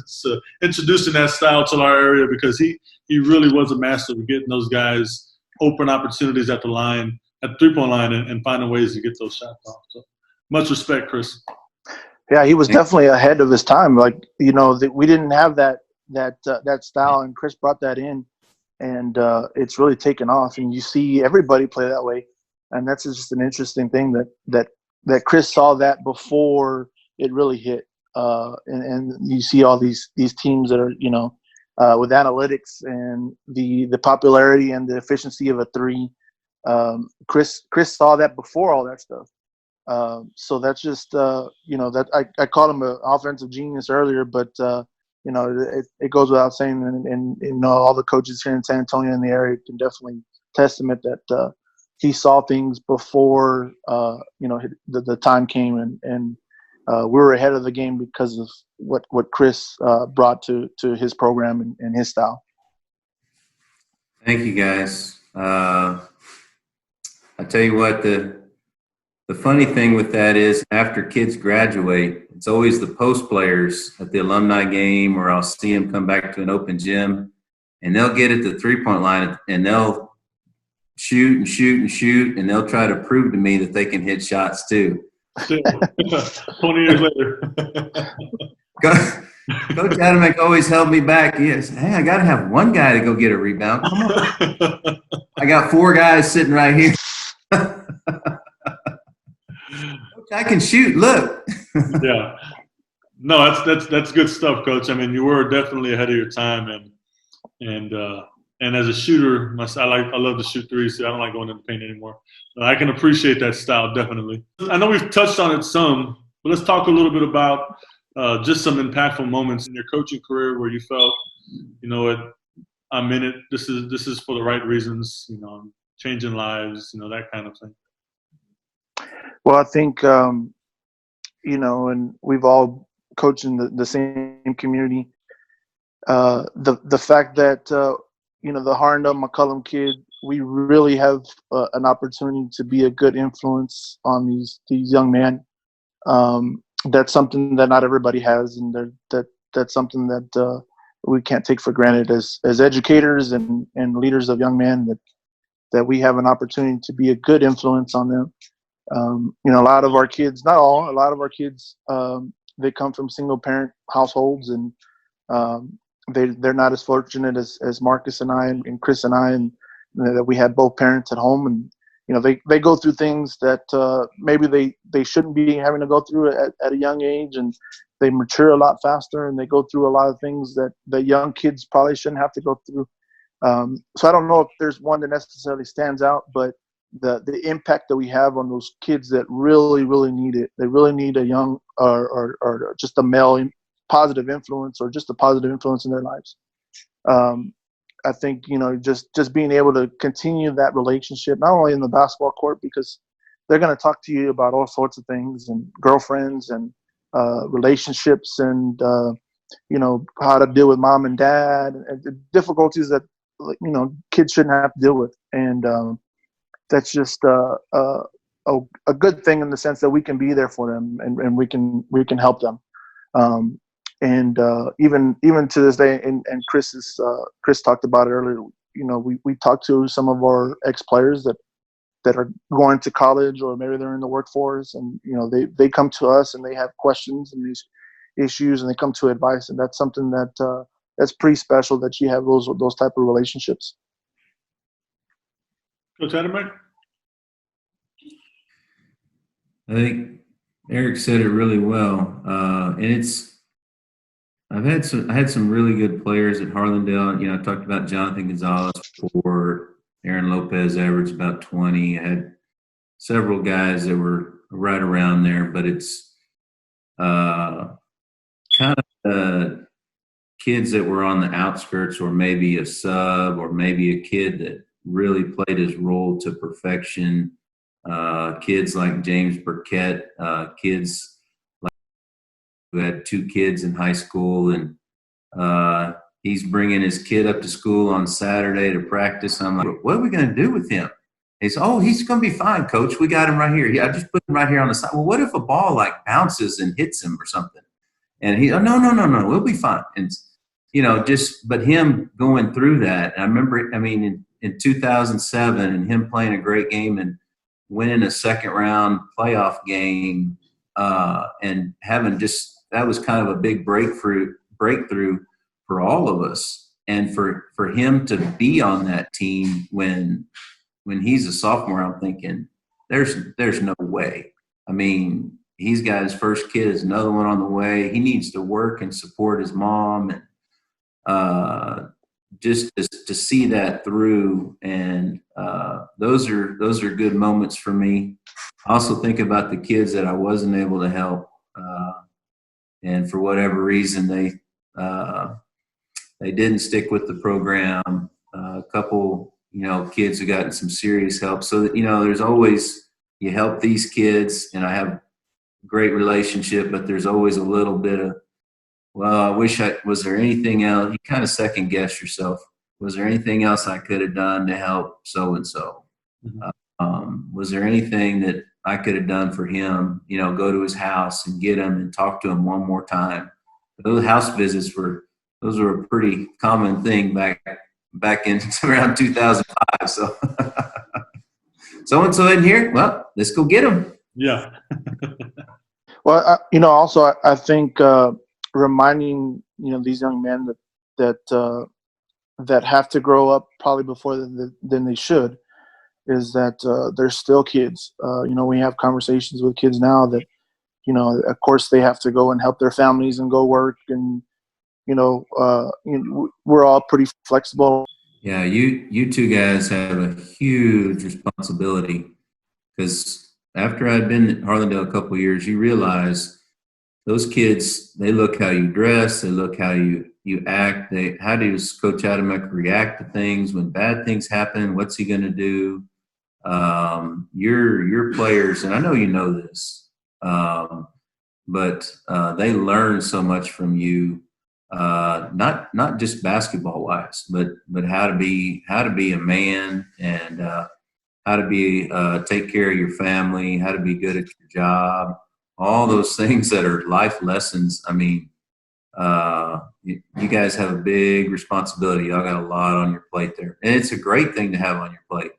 so introducing that style to our area, because he really was a master of getting those guys open opportunities at the line, at the three-point line, and finding ways to get those shots off. So much respect, Chris.
Yeah, he was definitely ahead of his time. Like, we didn't have that style, and Chris brought that in, and it's really taken off. And you see everybody play that way, and that's just an interesting thing that Chris saw that before it really hit. And you see all these teams that are with analytics and the popularity and the efficiency of a three. Chris saw that before all that stuff. So that's just that I called him an offensive genius earlier, but it goes without saying, and all the coaches here in San Antonio and the area can definitely testament that he saw things before the time came, and we were ahead of the game because of what Chris brought to his program and his style.
Thank you, guys. I tell you what, the funny thing with that is after kids graduate, it's always the post players at the alumni game, or I'll see them come back to an open gym, and they'll get at the three-point line and they'll shoot and shoot and shoot, and they'll try to prove to me that they can hit shots too.
20 years later.
Coach Adamek always held me back. Yes, hey, I got to have one guy to go get a rebound. Come on. I got 4 guys sitting right here. Coach, I can shoot. Look.
Yeah. No, that's good stuff, Coach. I mean, you were definitely ahead of your time, and as a shooter, I love to shoot threes. So I don't like going in the paint anymore. I can appreciate that style, definitely. I know we've touched on it some, but let's talk a little bit about just some impactful moments in your coaching career where you felt, I'm in it. This is for the right reasons. Changing lives. That kind of thing.
Well, I think and we've all coached in the same community. The fact that the Harlandale McCollum kid, we really have an opportunity to be a good influence on these young men. That's something that not everybody has, and that's something that we can't take for granted as educators and leaders of young men, that we have an opportunity to be a good influence on them. A lot of our kids, not all, a lot of our kids, they come from single parent households, and they're not as fortunate as Marcus and I and Chris and I, and that we had both parents at home, and they go through things that maybe they shouldn't be having to go through at a young age, and they mature a lot faster, and they go through a lot of things that the young kids probably shouldn't have to go through. So I don't know if there's one that necessarily stands out, but the impact that we have on those kids that really, really need it. They really need a young or just a male positive influence, or just a positive influence in their lives. I think, just being able to continue that relationship, not only in the basketball court, because they're going to talk to you about all sorts of things, and girlfriends and relationships, and how to deal with mom and dad, and the difficulties that kids shouldn't have to deal with. And that's just a good thing, in the sense that we can be there for them, and we can help them. And even to this day, and Chris talked about it earlier. We talked to some of our ex-players that are going to college, or maybe they're in the workforce, and they come to us and they have questions and these issues, and they come to advice, and that's something that's pretty special, that you have those type of relationships.
Coach Adamek?
I think Eric said it really well, and I had some really good players at Harlandale. I talked about Jonathan Gonzalez before. Aaron Lopez averaged about 20. I had several guys that were right around there, but it's kind of kids that were on the outskirts, or maybe a sub, or maybe a kid that really played his role to perfection. Kids like James Burkett, kids like who had 2 kids in high school, and he's bringing his kid up to school on Saturday to practice. I'm like, what are we going to do with him? He said, he's going to be fine, Coach. We got him right here. Yeah, I just put him right here on the side. Well, what if a ball bounces and hits him or something? And he, no, we'll be fine. And but him going through that. I remember, in 2007, and him playing a great game and winning a second round playoff game, and having that was kind of a big breakthrough for all of us. And for him to be on that team when he's a sophomore, I'm thinking there's no way. He's got his first kid, is another one on the way. He needs to work and support his mom, and just to see that through. And those are good moments for me. I also think about the kids that I wasn't able to help, and for whatever reason they didn't stick with the program. A couple kids who gotten some serious help. So that there's always, you help these kids, and I have a great relationship, but there's always a little bit of, I wish was there anything else? You kind of second guess yourself. Was there anything else I could have done to help so-and-so?
Mm-hmm.
Was there anything that I could have done for him? Go to his house and get him and talk to him one more time. Those house visits were a pretty common thing back in around 2005. So so-and-so in here? Well, let's go get him.
Yeah.
Well, also I think reminding these young men that have to grow up probably before than they should, is that they're still kids. We have conversations with kids now that of course they have to go and help their families and go work, and we're all pretty flexible.
Yeah, you two guys have a huge responsibility, because after I'd been at Harlandale a couple of years, you realize those kids, they look how you dress, they look how you act. How does Coach Adamek react to things when bad things happen? What's he going to do? Your players, and I know you know this, but they learn so much from you. Not just basketball wise, but how to be a man, and how to be take care of your family, how to be good at your job, all those things that are life lessons. You guys have a big responsibility. Y'all got a lot on your plate there, and it's a great thing to have on your plate.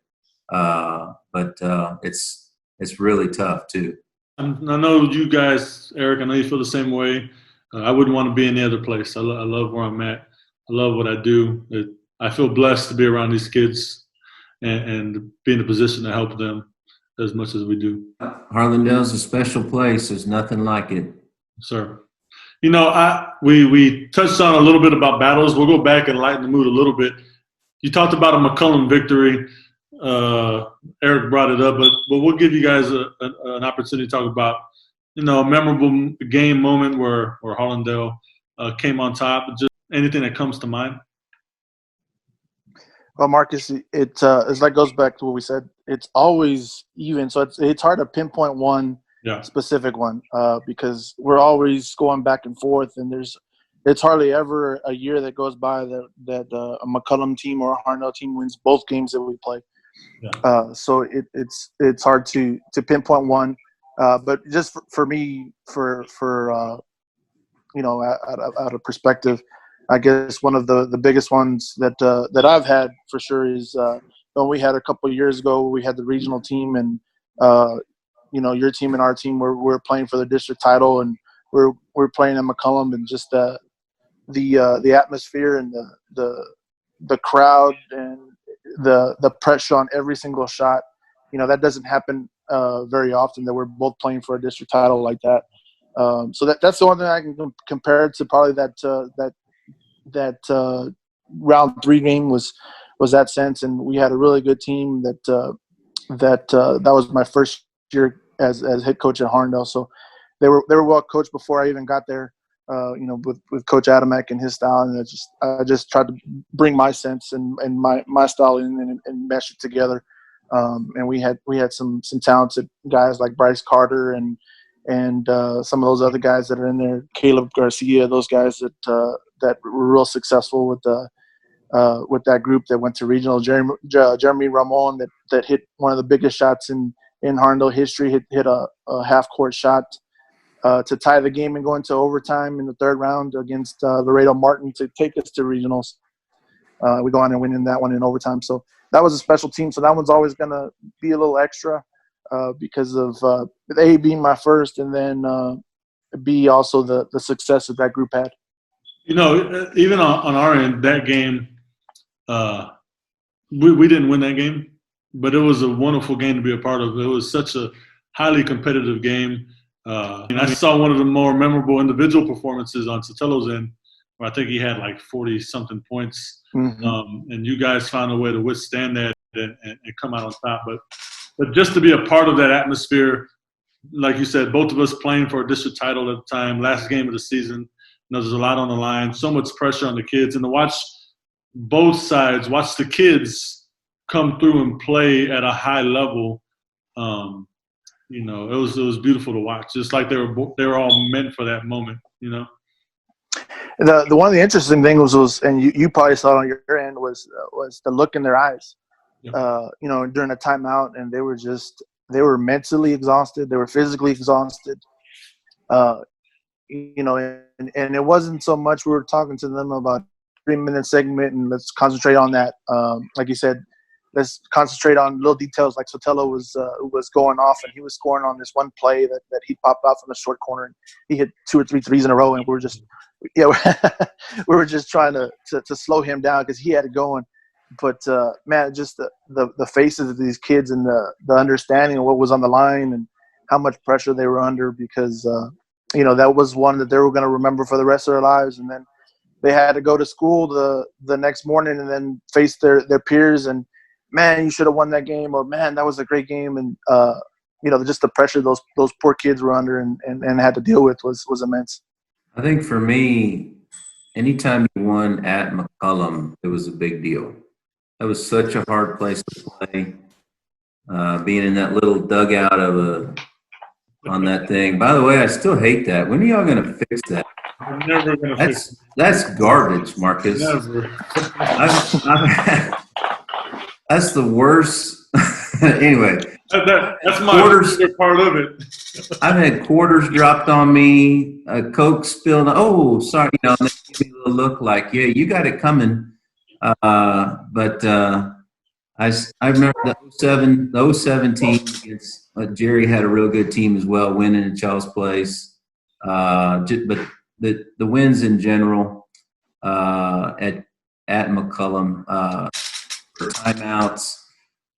But it's really tough too.
I know you guys, Eric, I know you feel the same way. I wouldn't want to be any other place. I love where I'm at. I love what I do. I feel blessed to be around these kids and be in a position to help them as much as we do.
Harlandale's a special place. There's nothing like it.
Sir. We touched on a little bit about battles. We'll go back and lighten the mood a little bit. You talked about a McCollum victory. Eric brought it up, but we'll give you guys an opportunity to talk about, a memorable game moment where Harlandale came on top. Just anything that comes to mind.
Well, Marcus, it's like goes back to what we said. It's always even, so it's hard to pinpoint one specific one because we're always going back and forth, and it's hardly ever a year that goes by that a McCollum team or a Harlandale team wins both games that we play. Yeah. So it's hard to pinpoint one, but just for me, out of perspective, I guess one of the biggest ones that I've had for sure is when we had a couple of years ago, we had the regional team, and your team and our team we're playing for the district title, and we're playing in McCollum, and just the atmosphere and the crowd and the pressure on every single shot, that doesn't happen very often, that we're both playing for a district title like that. So that's the one thing I can compare it to. Probably that round 3 game was that sense, and we had a really good team that was my first year as head coach at Harlandale. So they were well coached before I even got there. With Coach Adamek and his style, and I just tried to bring my sense and my style in and mesh it together. And we had some talented guys like Bryce Carter and some of those other guys that are in there, Caleb Garcia, those guys that were real successful with that group that went to regional. Jeremy Ramon that hit one of the biggest shots in Harlandale history, hit a half court shot to tie the game and go into overtime in the 3rd round against Laredo Martin to take us to regionals. We go on and win in that one in overtime. So that was a special team. So that one's always going to be a little extra because of A, being my first, and then B, also the success that group had.
Even on our end, that game, we didn't win that game, but it was a wonderful game to be a part of. It was such a highly competitive game. And I saw one of the more memorable individual performances on Sotelo's end, where I think he had like 40-something points. Mm-hmm. And you guys found a way to withstand that and come out on top. But just to be a part of that atmosphere, like you said, both of us playing for a district title at the time, last game of the season, there's a lot on the line, so much pressure on the kids. And to watch both sides, watch the kids come through and play at a high level, it was beautiful to watch. Just like they were all meant for that moment, The
one of the interesting things was, and you probably saw it on your end, was the look in their eyes. Yep. During a timeout, and they were mentally exhausted, they were physically exhausted. And it wasn't so much we were talking to them about 3-minute segment and let's concentrate on that. Like you said, let's concentrate on little details. Like Sotelo was going off, and he was scoring on this one play that he popped out from the short corner, and he hit 2 or 3 threes in a row, and we were just trying to slow him down because he had it going. But man, just the faces of these kids and the understanding of what was on the line and how much pressure they were under, because that was one that they were going to remember for the rest of their lives. And then they had to go to school the next morning and then face their peers and, man, you should have won that game, or man, that was a great game. And just the pressure those poor kids were under and had to deal with was immense.
I think for me, anytime you won at McCollum, it was a big deal. That was such a hard place to play. Being in that little dugout on that thing. By the way, I still hate that. When are y'all going to fix that?
I'm never going to fix it.
That's garbage, Marcus.
Never.
That's the worst. Anyway.
That's my favorite part of it.
I've had quarters dropped on me, a Coke spilled. Oh, sorry. They give me a little look like, yeah, you got it coming. But I remember the 07 team against Jerry had a real good team as well, winning at Charles Place. But the wins in general at McCollum, timeouts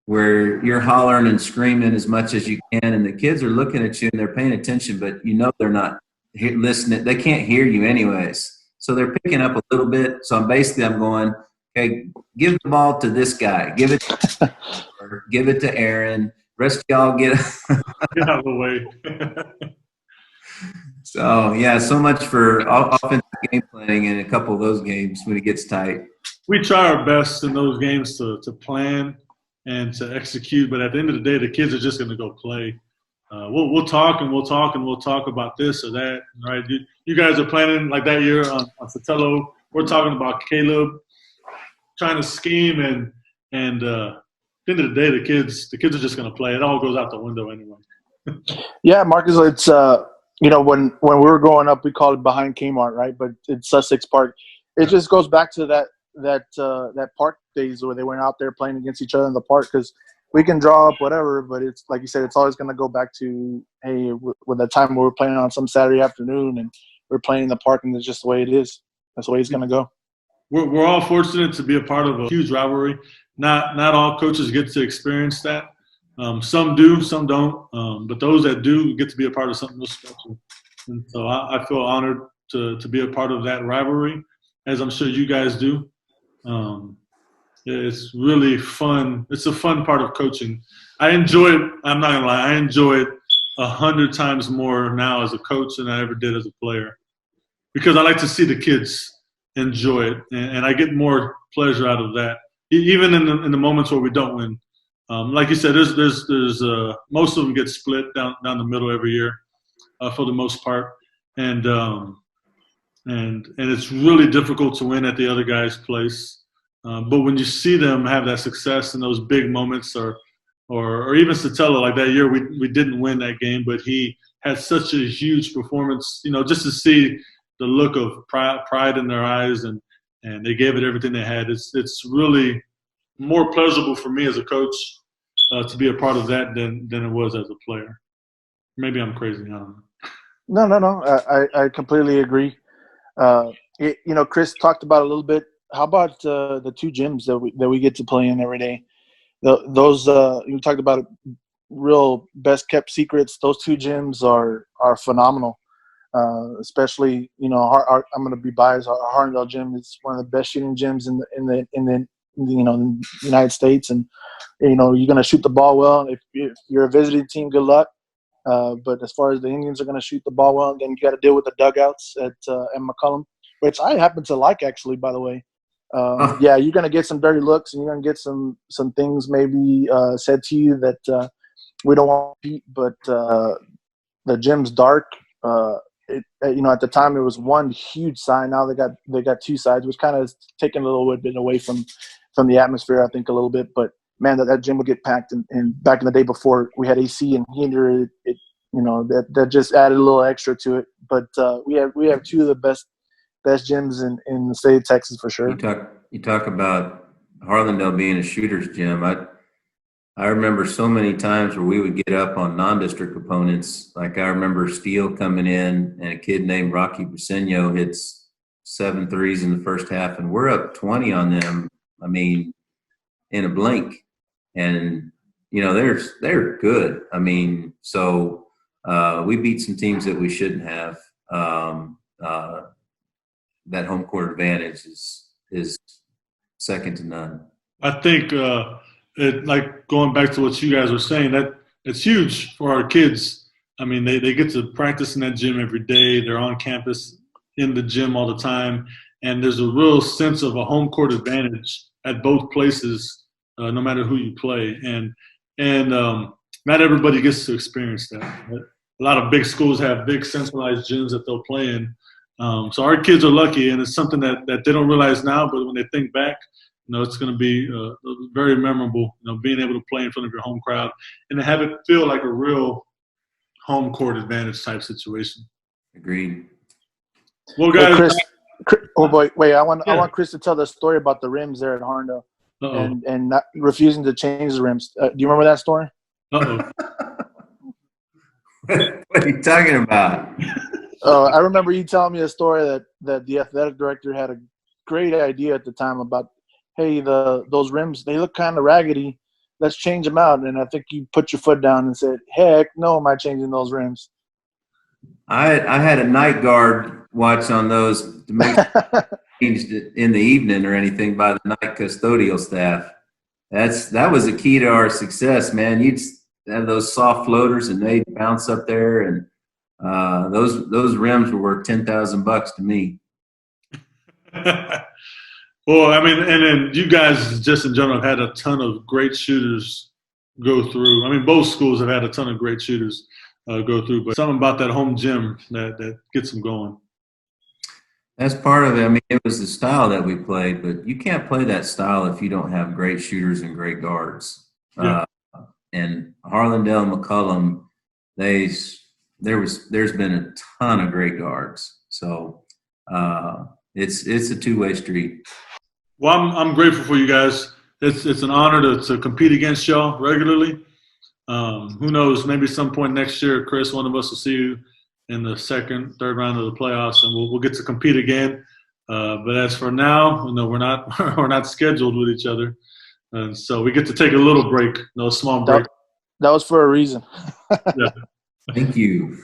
where you're hollering and screaming as much as you can, and the kids are looking at you and they're paying attention, but they're not listening. They can't hear you anyways, so they're picking up a little bit. So I'm going, Okay, give the ball to this guy. Give it to Aaron. Rest of y'all get
Get out of the way.
So, yeah, so much for offensive game planning in a couple of those games when it gets tight.
We try our best in those games to plan and to execute, but at the end of the day, the kids are just going to go play. We'll talk and we'll talk and we'll talk about this or that, right? You guys are planning like that year on Sotelo. We're talking about Caleb trying to scheme and at the end of the day, the kids are just going to play. It all goes out the window anyway.
Yeah, Marcus, it's when we were growing up, we called it behind Kmart, right? But it's Sussex Park. It just goes back to that park days where they went out there playing against each other in the park, because we can draw up whatever, but it's like you said, it's always going to go back to, hey, with the time we were playing on some Saturday afternoon and we're playing in the park, and it's just the way it is. That's the way it's going to go.
We're all fortunate to be a part of a huge rivalry. Not all coaches get to experience that. Some do, some don't. But those that do get to be a part of something real special. And so I feel honored to be a part of that rivalry, as I'm sure you guys do. It's really fun. It's a fun part of coaching. I enjoy it. I'm not gonna lie. I enjoy it 100 times more now as a coach than I ever did as a player, because I like to see the kids enjoy it, and I get more pleasure out of that, even in the moments where we don't win. Like you said, there's most of them get split down the middle every year, for the most part, and it's really difficult to win at the other guy's place. But when you see them have that success in those big moments, or even Sotelo, like that year we didn't win that game, but he had such a huge performance. Just to see the look of pride in their eyes, and they gave it everything they had. It's really more pleasurable for me as a coach to be a part of that than it was as a player. Maybe I'm crazy. I don't know.
No. I completely agree. Chris talked about it a little bit. How about the two gyms that we get to play in every day? Those you talked about real best kept secrets. Those two gyms are phenomenal. Especially, I'm going to be biased. Our Harlandale gym is one of the best shooting gyms in the United States, and you're going to shoot the ball well. If you're a visiting team, good luck. But as far as the Indians are going to shoot the ball well, then you got to deal with the dugouts at McCollum, which I happen to like, actually, by the way. Yeah, you're going to get some dirty looks, and you're going to get some things maybe said to you that we don't want to repeat. But the gym's dark. At the time it was one huge sign. Now they got two sides, which kind of is taking a little bit away from the atmosphere, I think, a little bit. But man, that gym would get packed. And back in the day before we had AC and heater, that just added a little extra to it. But we have two of the best gyms in the state of Texas for sure.
You talk about Harlandale being a shooter's gym. I remember so many times where we would get up on non-district opponents. Like I remember Steele coming in, and a kid named Rocky Briseño hits 7 threes in the first half, and we're up 20 on them. I mean, in a blink. And they're good. I mean, so we beat some teams that we shouldn't have. That home court advantage is second to none.
I think like going back to what you guys were saying, that it's huge for our kids. I mean, they get to practice in that gym every day. They're on campus in the gym all the time, and there's a real sense of a home court advantage at both places, no matter who you play. And not everybody gets to experience that. A lot of big schools have big centralized gyms that they'll play in. So our kids are lucky, and it's something that they don't realize now, but when they think back, it's going to be very memorable, being able to play in front of your home crowd and to have it feel like a real home court advantage type situation.
Agreed.
Well, guys.
Hey, Chris, oh boy, wait! I want Chris to tell the story about the rims there at Harlandale and not refusing to change the rims. Do you remember that story?
Uh-oh.
What are you talking about?
I remember you telling me a story that the athletic director had a great idea at the time about, hey, those rims, they look kind of raggedy. Let's change them out. And I think you put your foot down and said, heck no, am I changing those rims?
I had a night guard watch on those to make changed in the evening or anything by the night custodial staff. That was the key to our success, man. You'd have those soft floaters and they'd bounce up there, and those rims were worth $10,000 to me.
Well, I mean, and then you guys just in general have had a ton of great shooters go through. I mean, both schools have had a ton of great shooters go through, but something about that home gym that gets them going.
That's part of it. I mean, it was the style that we played, but you can't play that style if you don't have great shooters and great guards.
Yeah.
And Harlandale and McCollum, there's been a ton of great guards. So it's a two-way street.
Well, I'm grateful for you guys. It's an honor to compete against y'all regularly. Who knows? Maybe some point next year, Chris, one of us will see you in the second, third round of the playoffs, and we'll get to compete again. But as for now, we're not scheduled with each other, and so we get to take a little break, a small break.
That was for a reason.
Yeah.
Thank you.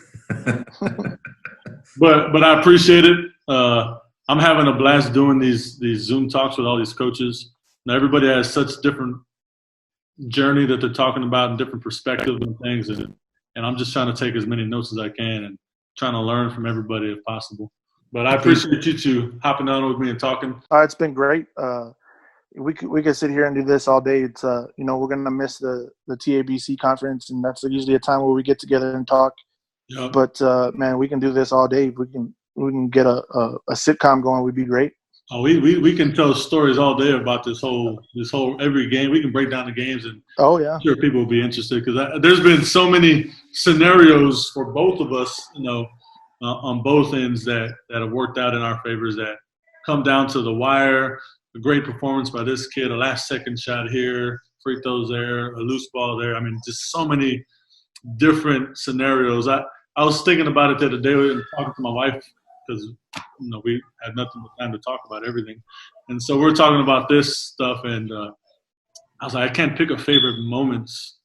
But I appreciate it. I'm having a blast doing these Zoom talks with all these coaches. Now everybody has such different journey that they're talking about and different perspectives and things, and I'm just trying to take as many notes as I can and trying to learn from everybody if possible. But I appreciate you two hopping on with me and talking.
It's been great. We could sit here and do this all day. It's we're gonna miss the TABC conference, and that's usually a time where we get together and talk.
Yep.
But man, we can do this all day. If we can get a sitcom going, we'd be great.
Oh, we can tell stories all day about this whole every game. We can break down the games, and
yeah,
I'm sure people will be interested because there's been so many scenarios for both of us, on both ends that have worked out in our favors. That come down to the wire. A great performance by this kid, a last-second shot here, free throws there, a loose ball there. I mean, just so many different scenarios. I was thinking about it the other day and talking to my wife because we had nothing but time to talk about everything, and so we're talking about this stuff. And I was like, I can't pick a favorite moments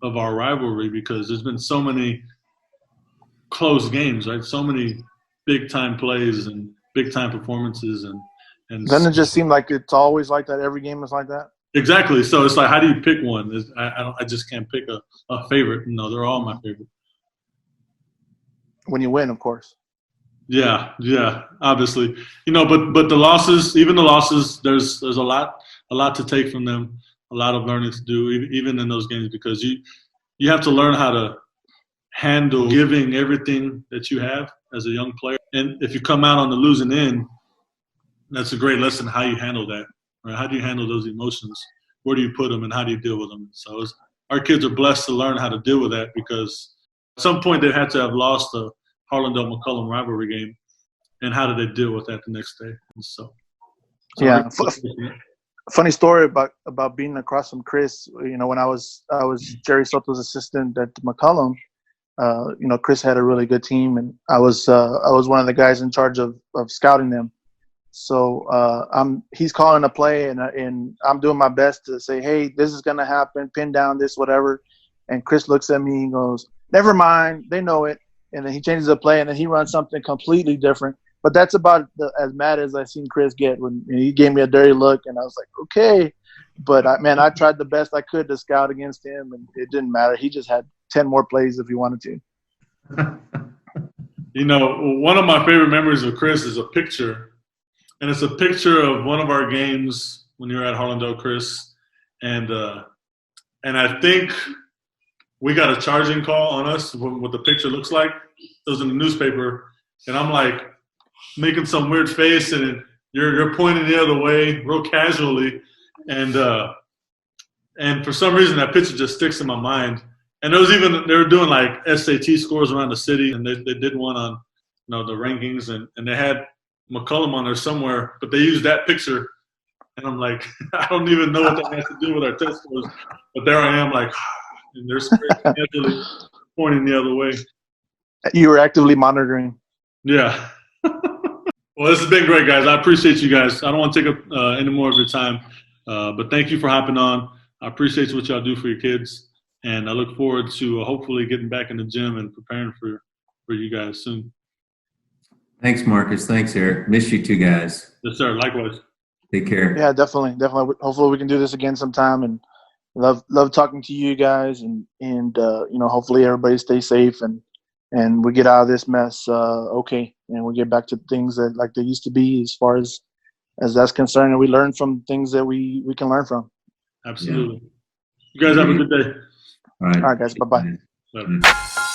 of our rivalry because there's been so many close games, right? So many big-time plays and big-time performances, and
doesn't it just seem like it's always like that? Every game is like that.
Exactly. So it's like, how do you pick one? I just can't pick a favorite. They're all my favorite.
When you win, of course.
Yeah, obviously. But the losses, even the losses, there's a lot to take from them, a lot of learning to do, even in those games, because you have to learn how to handle giving everything that you have as a young player. And if you come out on the losing end, that's a great lesson how you handle that. Right? How do you handle those emotions? Where do you put them, and how do you deal with them? So our kids are blessed to learn how to deal with that because at some point they had to have lost the Harlandale-McCollum rivalry game, and how did they deal with that the next day? And so
yeah. Funny story about being across from Chris. When I was Jerry Soto's assistant at McCollum. Chris had a really good team, and I was one of the guys in charge of scouting them. So he's calling a play, and I'm doing my best to say, hey, this is gonna happen, pin down this, whatever. And Chris looks at me and goes, never mind, they know it. And then he changes the play, and then he runs something completely different. But that's about as mad as I've seen Chris get when he gave me a dirty look, and I was like, okay. But I tried the best I could to scout against him, and it didn't matter. He just had 10 more plays if he wanted to.
One of my favorite memories of Chris is a picture. And it's a picture of one of our games when you were at Harlandale, Chris. And I think we got a charging call on us, what the picture looks like. It was in the newspaper. And I'm like making some weird face, and you're pointing the other way real casually. And for some reason, that picture just sticks in my mind. And they were doing like SAT scores around the city, and they did one on the rankings, and they had McCollum on there somewhere, but they used that picture, and I'm like, I don't even know what that has to do with our test scores, but there I am, like, and there's actually pointing the other way.
You were actively monitoring.
Yeah. Well, this has been great, guys. I appreciate you guys. I don't want to take up any more of your time, but thank you for hopping on. I appreciate what y'all do for your kids, and I look forward to hopefully getting back in the gym and preparing for you guys soon.
Thanks, Marcus. Thanks, Eric. Miss you two guys.
Yes, sir. Likewise.
Take care.
Yeah, definitely. Hopefully we can do this again sometime, and love talking to you guys, and hopefully everybody stays safe and we get out of this mess okay, and we get back to things that like they used to be as far as that's concerned, and we learn from things that we can learn from.
Absolutely. You guys have a good day.
All right.
All right, guys. Bye-bye.
Bye.